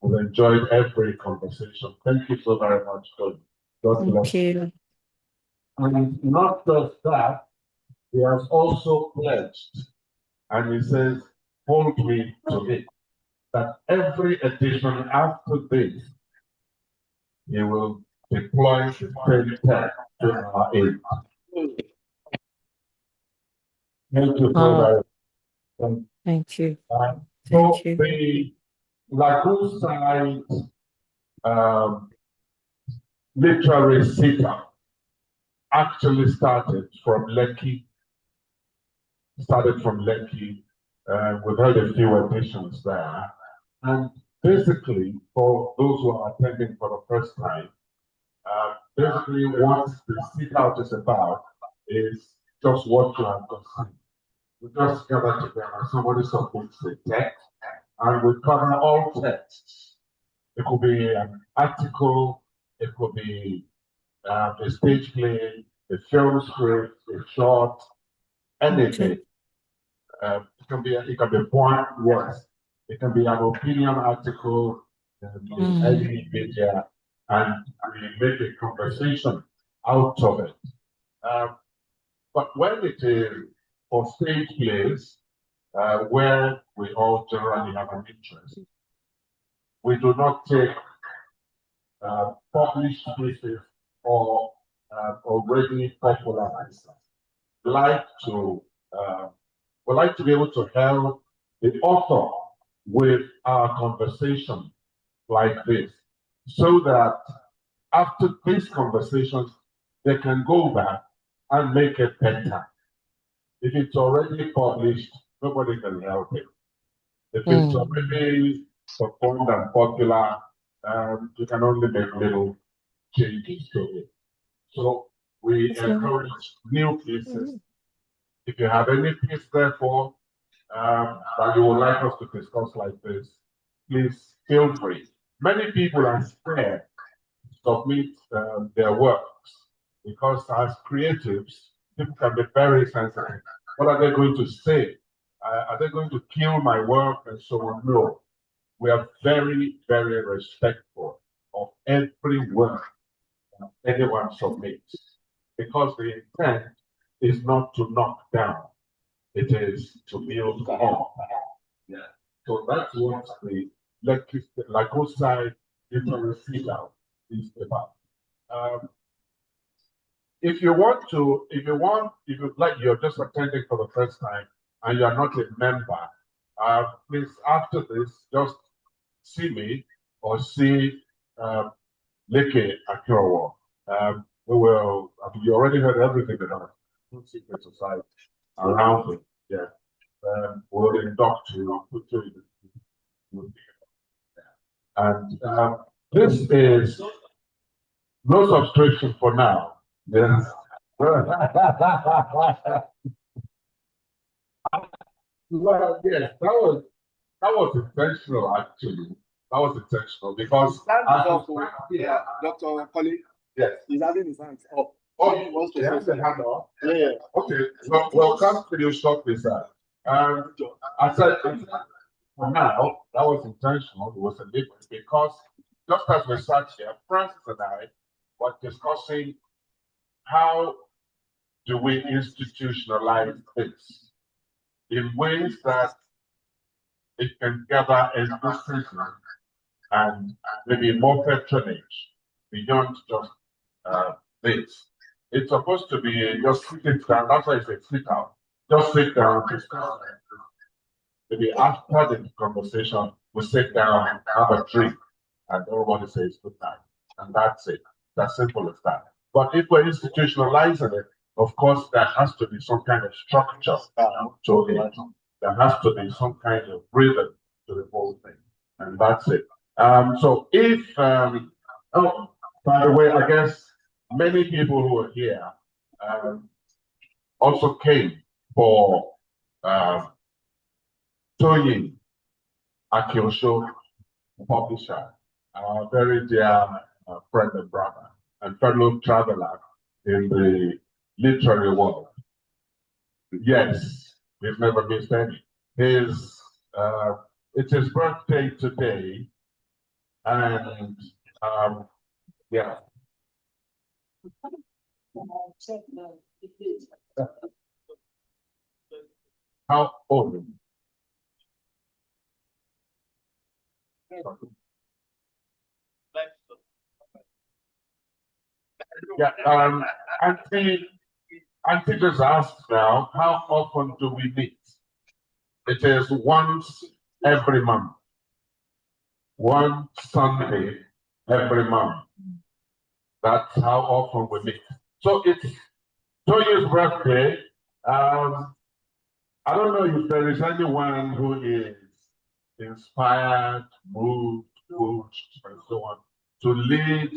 we've enjoyed every conversation. Thank you so very much, God. God bless you. And not just that, he has also pledged, and he says, hold me to it, that every edition after this, he will deploy the same tech to our aid. Thank you so very much. Thank you. So the Lagoon side literary SitOut actually started from Lekki. We've had a few editions there. And basically, for those who are attending for the first time, basically what the SitOut is about is just what you have just seen. We just gather together, somebody submits the text, and we cover all texts. It could be an article, it could be a stage play, a film script, a short, anything. It can be a poem, yes. It can be an opinion article in any media, and we make a conversation out of it. But when it is for stage plays, where we all generally have an interest, we do not take published pieces or already popularized. We like to be able to help the author with our conversation like this, so that after these conversations, they can go back and make it better. If it's already published, nobody can help it. If it's already performed and popular, you can only make little changes to it. So we encourage new pieces. If you have any piece, therefore, that you would like us to discuss like this, please feel free. Many people are scared to submit their works because as creatives, people can be very sensitive. What are they going to say? Are they going to kill my work and so on? No. We are very, very respectful of every work. anyone submits, because the intent is not to knock down, it is to build up. Yeah. So that's what the Lagos literary SitOut is about. If you you're just attending for the first time and you are not a member, please, after this, just see me or see Leke Akirowo. You already heard everything about secret society around it. Yeah. We'll induct you, put you in. And this is no subscription for now. Yes. Well, yes, that was intentional actually. That was intentional because Dr. Colley, yes, he's having his hands up. Oh, he wants to have the hand up? Yeah. Okay, so we'll come to you shortly, sir. I said for now, that was intentional, it was deliberate because just as we sat here, Francis and I were discussing how do we institutionalize this in ways that it can gather enthusiasm and maybe more patronage beyond just this. It's supposed to be just sitting down. That's why it's a sit out. Just sit down, discuss. Maybe after the conversation, we sit down, have a drink, and everybody says good night. And that's it. That's simple as that. But if we're institutionalizing it, of course, there has to be some kind of structure to it. There has to be some kind of rhythm to the whole thing. And that's it. So if, oh, by the way, I guess many people who are here also came for Tony Akiosho, publisher, our very dear friend and brother, and fellow traveler in the literary world. Yes, we've never missed any. It's his birthday today, and yeah. How old are you? Yeah, Auntie just asked now, how often do we meet? It is once every month. One Sunday every month. That's how often we meet. So it's Toyo's birthday. I don't know if there is anyone who is inspired, moved, pushed, and so on, to lead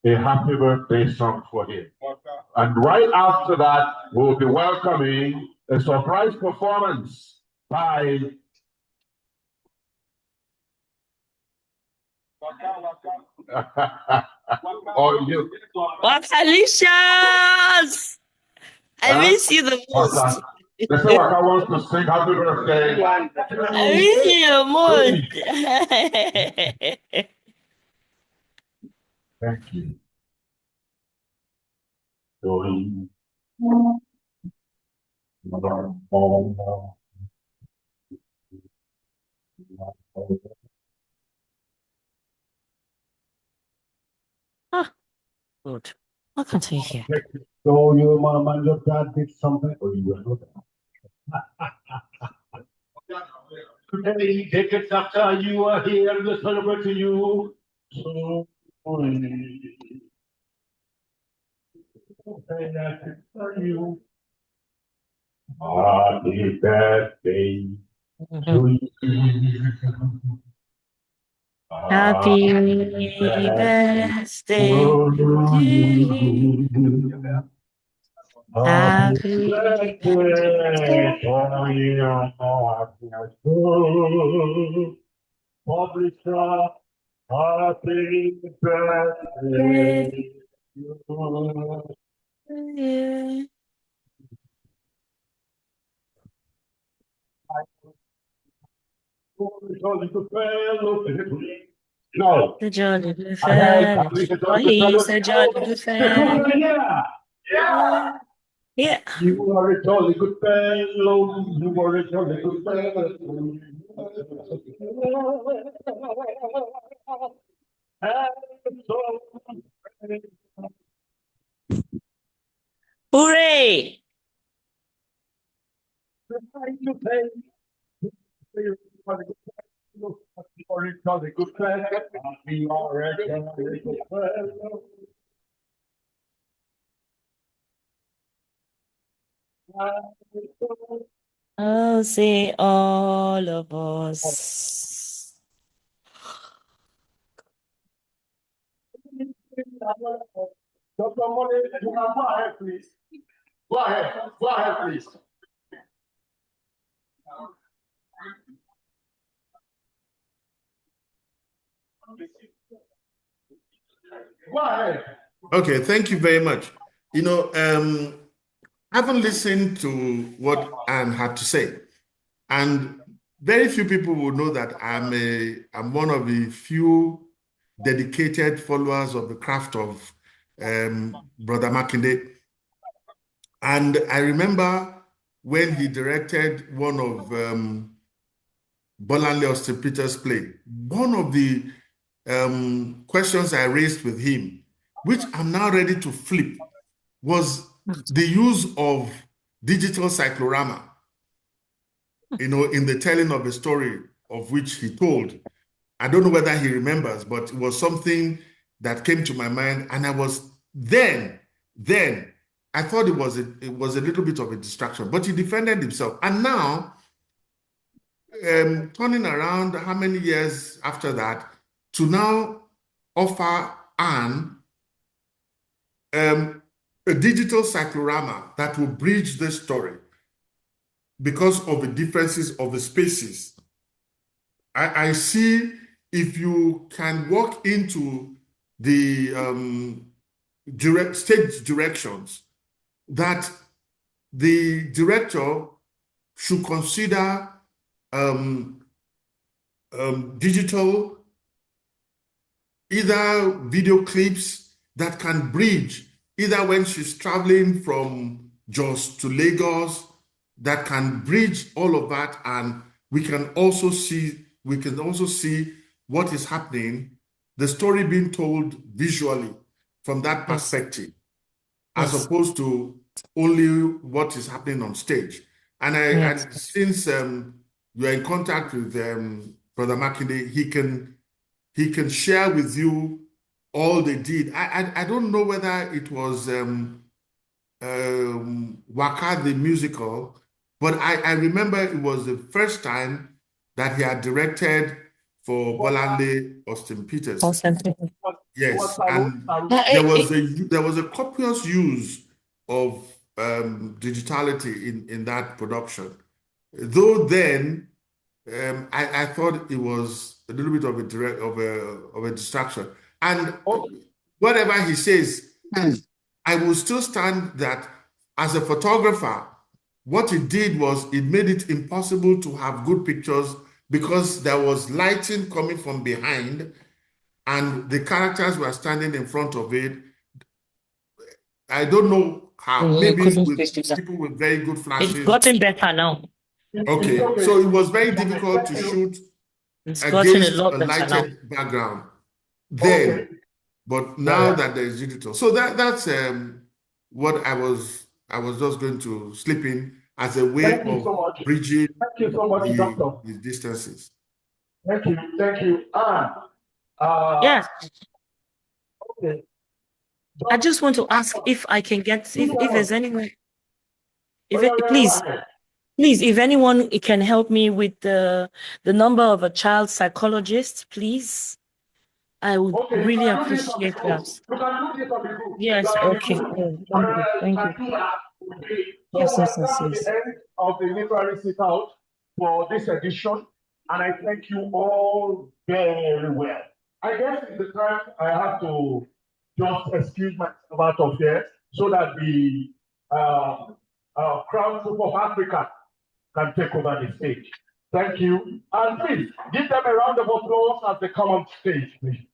a happy birthday song for him. And right after that, we'll be welcoming a surprise performance by or you. Wakalicious! I miss you the most. They say Waka wants to sing happy birthday. I miss you the most. Thank you. Going. Ah, good. What can't I hear? So your mom and your dad did something, or you were not? Today, take it after you are here, we celebrate to you. So, you. Happy birthday to you. Happy birthday to you. Happy birthday. Publisher, happy birthday to Yeah. because it's a fellow No. The jolly good I heard fellow. the Oh, jolly he's fellows. a jolly good fellow. Yeah. Yeah. Yeah. You are a jolly good fellow. You are a jolly good fellow. Hooray! Oh, say all of us. Dr. Mole, you can go ahead, please. Go ahead, please. Go ahead. Okay, thank you very much. You know, I haven't listened to what Anne had to say, and very few people will know that I'm one of the few dedicated followers of the craft of Brother Makinde. And I remember when he directed one of Bolanle Austin Peters' play, one of the questions I raised with him, which I'm now ready to flip, was the use of digital cyclorama, you know, in the telling of a story of which he told. I don't know whether he remembers, but it was something that came to my mind, and I was then I thought it was a little bit of a distraction, but he defended himself. And now, turning around how many years after that, to now offer Anne a digital cyclorama that will bridge the story because of the differences of the spaces. I see if you can walk into the stage directions, that the director should consider digital, either video clips that can bridge, either when she's traveling from Jos to Lagos, that can bridge all of that, and we can also see what is happening, the story being told visually from that perspective, as opposed to only what is happening on stage. And and since you are in contact with Brother Makinde, he can share with you all they did. I don't know whether it was Waka the musical, but I remember it was the first time that he had directed for Bolanle Austin Peters. Yes, and there was a copious use of digitality in that production. Though then I thought it was a little bit of a distraction. And whatever he says, I will still stand that as a photographer, what it did was it made it impossible to have good pictures because there was lighting coming from behind and the characters were standing in front of it. I don't know how. Maybe with people with very good flashes. It's gotten better now. Okay, so it was very difficult to shoot against a lighted background then, but now that there's digital. So that's what I was just going to slip in as a way of bridging these distances. Thank you. Yes. Okay. I just want to ask if I can get, if there's anyone, please, if anyone can help me with the number of a child psychologist, please. I would really appreciate that. Yes, okay. Thank you. Yes. The end of the literary SitOut for this edition, and I thank you all very well. I guess it's the time I have to just excuse myself out of here so that the Crown Group of Africa can take over the stage. Thank you. And please give them a round of applause as they come on stage, please.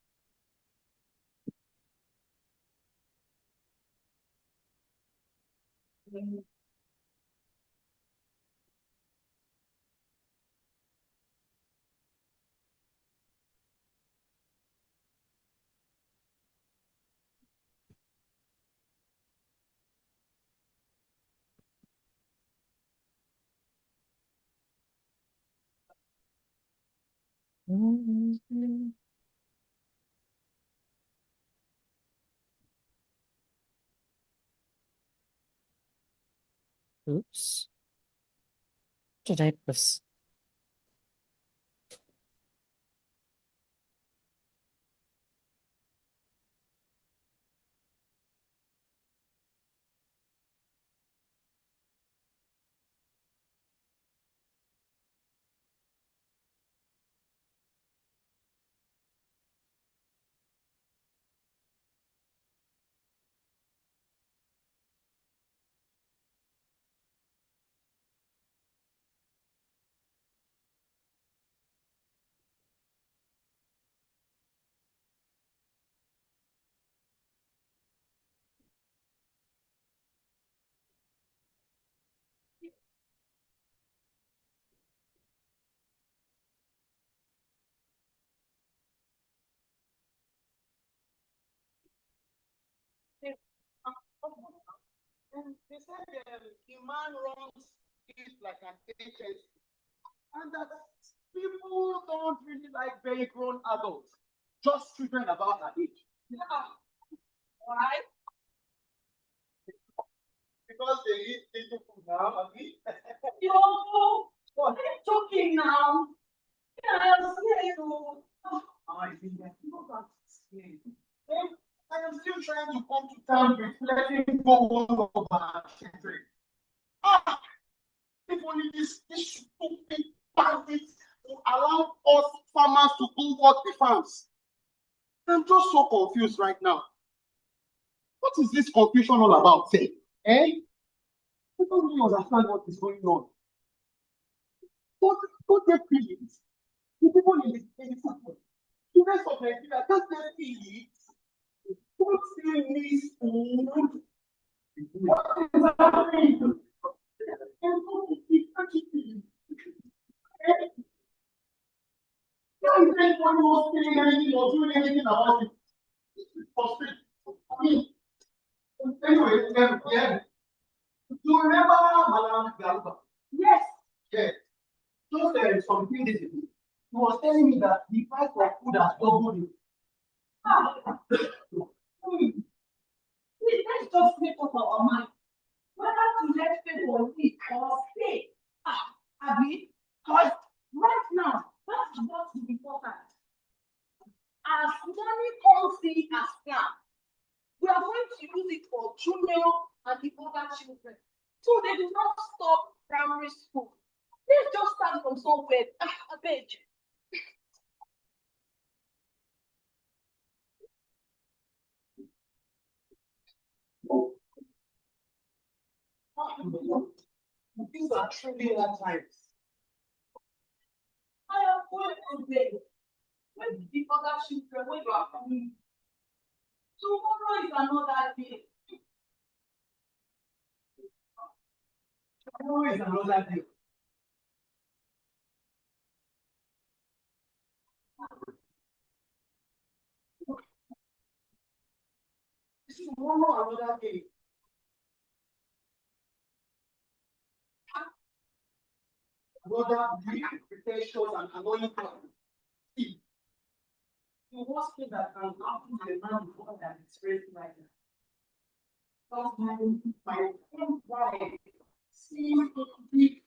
Oops. What did I press? They said the man runs it like an agency, and that people don't really like very grown adults, just children about their age. Yeah. Why? Because they eat little food now, I mean. Yo, what are you talking now? Yeah, I'm scared. I think that people are scared. I am still trying to come to terms with letting go of our children. If only this stupid bandits will allow us farmers to go work the farms. I'm just so confused right now. What is this confusion all about, say? Eh? I don't really understand what is going on. Don't they feel it? The people in the football, the rest of Nigeria, don't they feel it? Don't they miss food? What is happening? Don't anyone was saying anything or doing anything about it. I mean, anyway, yeah. You remember Madam Galba? Yes. Yes. Just some 3 days ago, he was telling me that the price of food has doubled. Please, let's just make up our mind whether to let people eat or stay. Abi, because right now, that's what is important. As money comes in as planned, we are going to use it for junior and the other children. So they do not stop primary school. Let's just start from somewhere. I beg. These are truly hard times. I am going to bed. When the other children, when you are coming, tomorrow is another day. Tomorrow is another day. Tomorrow another day. Brother, we prepare shows and annoying people. See, the worst thing that can happen to a man before that is raised right now. Because my own wife seems to be.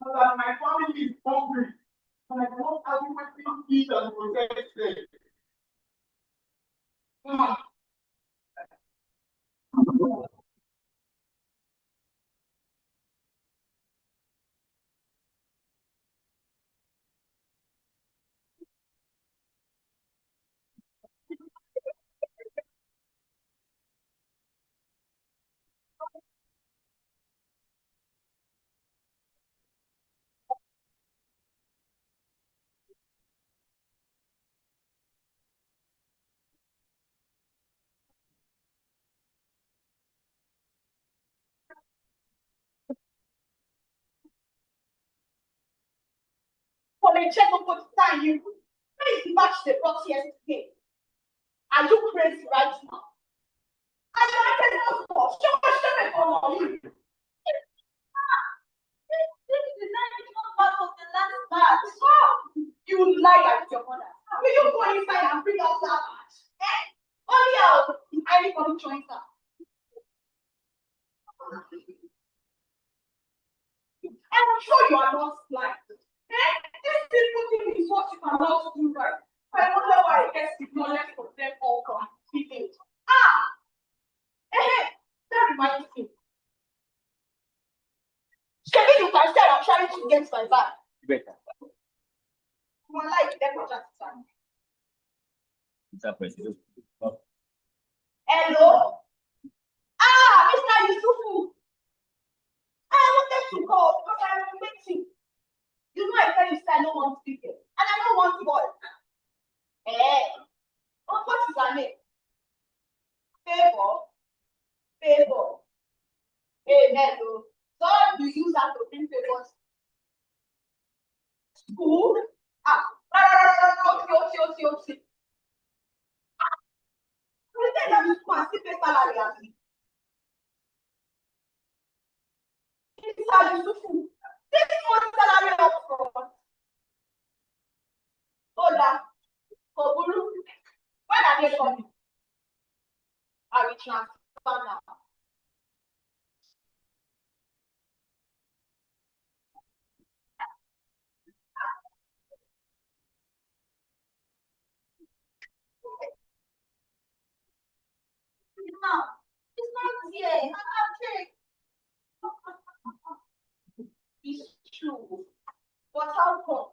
That my family is hungry, and I cannot adequately feed and protect them. a check on what time you. Where is the match they brought yesterday? Are you crazy right now? I wanted us for show me for you. This is the 91 part of the last match. You lie like your mother. Will you go inside and bring out that match? Eh? Only out if anybody joins us. I'm sure you are not smart. Eh? This simple thing is what you cannot do right. I wonder why it gets the knowledge from them all competing. That reminds me. Maybe you can say I'm trying to get my back. Better. You like them for just time. Hello? Mr. Yusufu. I wanted to call because I was waiting. You know I tell you I don't want people. And I don't want boy. What is her name? Favor. Hello. So you use that to bring favors. School? Okay. You say that you can still pay salary at me. This one salary up front. Hola. Koburu. When are they coming? I will transfer now. No, it's not here. It's true. But how come?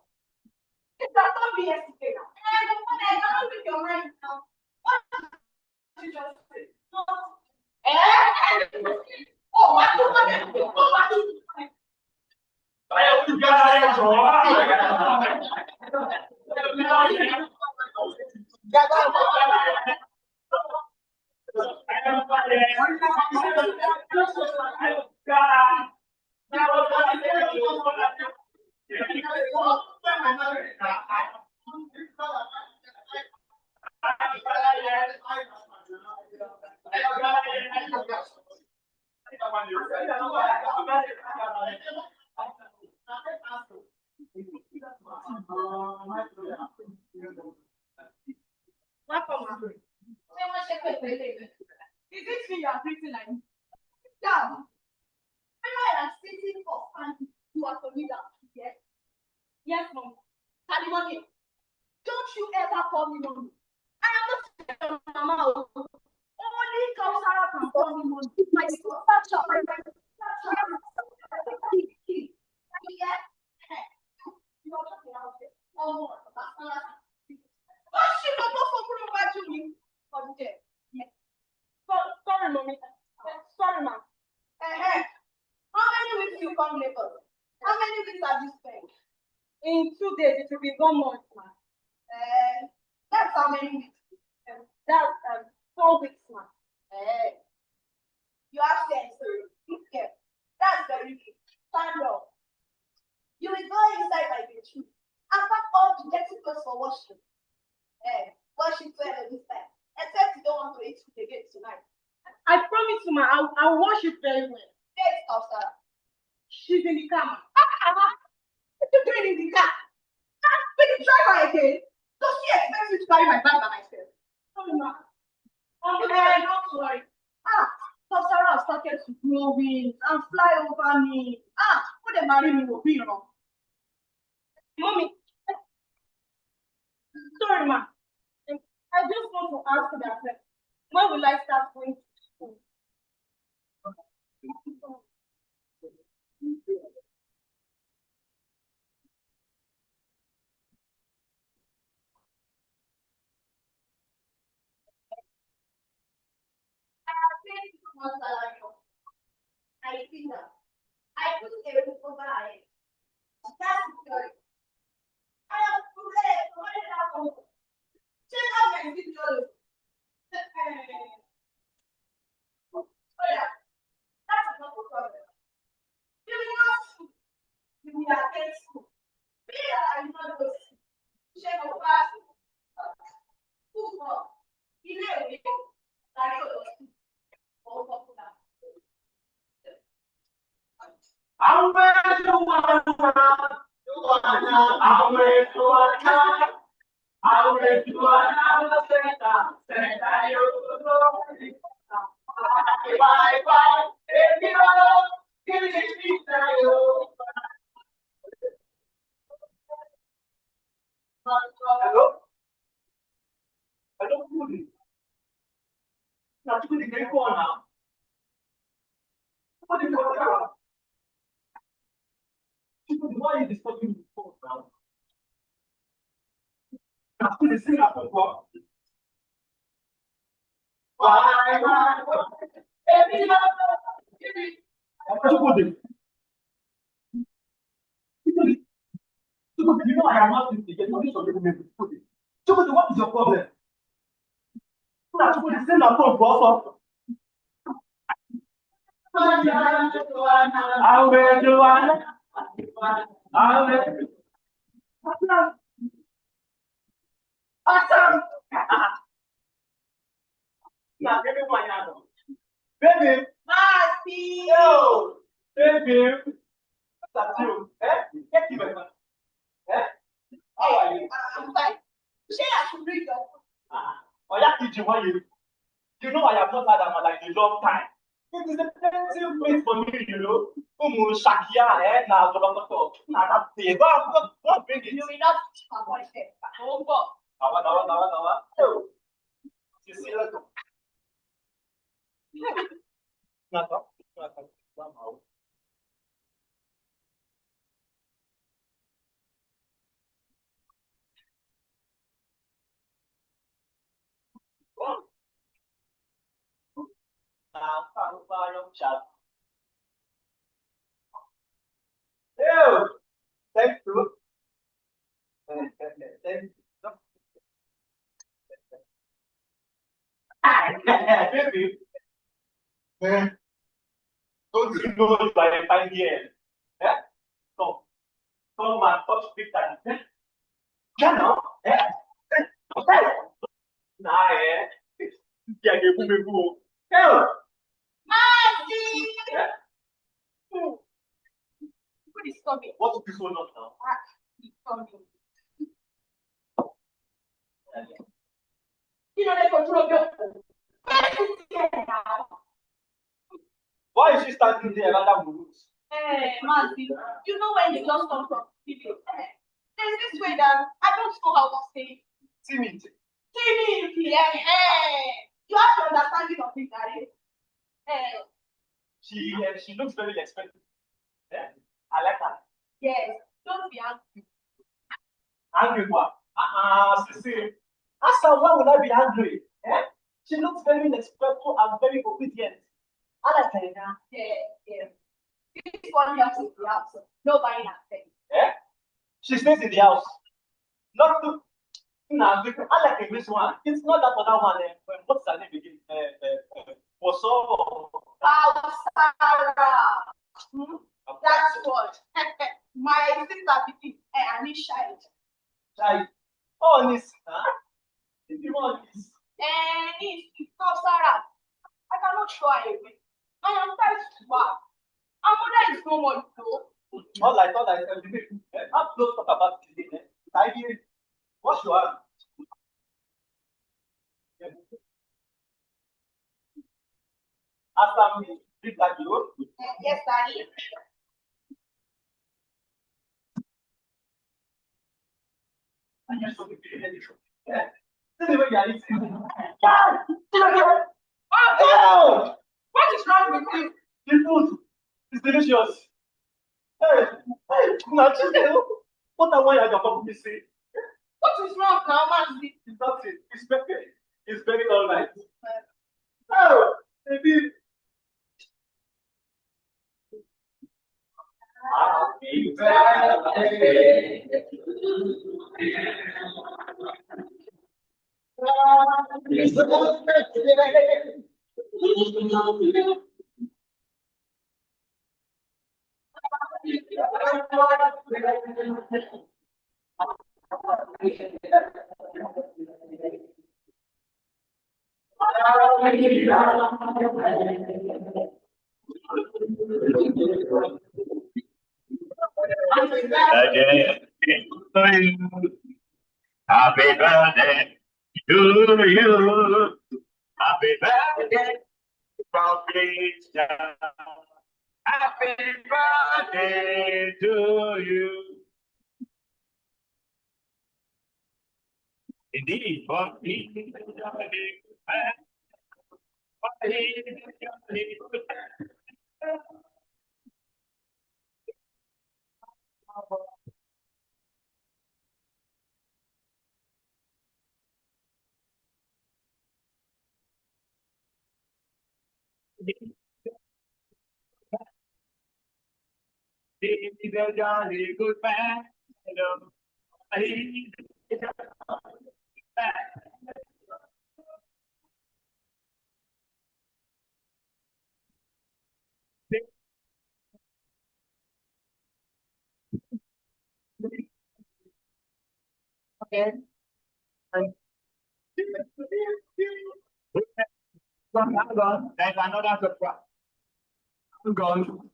It's not be yesterday now. I cannot read your mind now. What did you just say? No. Oh, what do you want? Is it me you are treating like me? Yeah. I am sitting up and you are for me down. Yes? Yes, Mom. Money. Don't you ever call me mommy. I am not Mama. Only Kausara can call me mommy. My sister, sorry, mommy. Sorry, ma'am. How many weeks you come Lagos? How many weeks have you spent? In 2 days, it will be 1 month, ma'am. That's how many weeks? That's 4 weeks, ma'am. You have sense, sir. Yeah. That's very good. Stand up. You will go inside my bedroom and pack all the dirty clothes for washing. Washing toilet this time. Except you don't want to eat food again tonight. I promise you, ma, I'll wash it very well. Yes, Sarah. She's in the car. What are you doing in the car? With the driver again. Does she expect me to carry my bag by myself? Sorry, ma. Not worry. Sarah started to grow wings and fly over me. When they marry me, will be wrong. Mommy. Sorry, ma. I just want to ask that. When will I start going to school? I see that. I put everything over it. That's good. I have to let it out. Check out my video. Oh, yeah. That's not a problem. You will not shoot. You will attend school. I am not going Hello? Hello, Kudi. Now, Kudi, can you go on now? What is going on? Kudi, why are you disturbing the phone now? Now, Kudi, sing up for what? Why? Every love, Kudi. Kudi, you know I am not in the game. Kudi, what is your problem? Now, Kudi, sing up for what? I will do one. I will. Awesome. Now, baby, why not? Baby. Marcy. Yo, baby. That's you. Eh? Get you back. Eh? How are you? I'm fine. Say I should bring your food. Oh, yeah, did you want you? You know I have not had a man like a long time. It is a plenty place for me, you know. Shakia, eh? Now, go bring it. You will not avoid them. Oh, God. Oh. You see, let's go. Nothing. Somehow. Ew! Thank you. Baby, don't you know you are a fine girl? Eh? Come and touch big time. Yeah, no? Eh? Nah, eh? Yeah, you move move. Hell! Marcy. What is coming? What is this one up now? It's coming. You know, they control your phone. Where is it now? Why is she standing there rather than moves? Hey, Marcy, you know when you just come from TV, there's this way that I don't know how to say. Timid. Timid, yeah. You have to understand it of it, Gary. She looks very expensive. Yeah? I like her. Yes, don't be angry. Angry what? Sissy. Ask her why would I be angry? Eh? She looks very respectful and very obedient. I like her. Yeah. This one helps in the house. Nobody has said. Eh? She stays in the house. Not to. Nah, I like this one. It's not that other one. What's her name again? Boso. Sarah. That's what. My sister became an child. Child. Oh, this. Huh? If you want this. It's not Sarah. I cannot show her away. I am tired to work. Our mother is no more, you know. All I thought I said, I'm not talk about today. I hear what's your hand? After me, big like you. Yes, Daddy. What is wrong with you? The food is delicious. Hey, now what I want you to say. What is wrong now, Marcy? It's nothing. It's perfect. It's very all right. Oh, baby. Happy birthday birthday to you. Happy birthday to you. Happy birthday from Christian. Happy birthday to you. Indeed, for he is a jolly good man. For he is a jolly good man. He is a jolly good man. He is a jolly good man. Okay. Hang on. There's another surprise. I'm gone.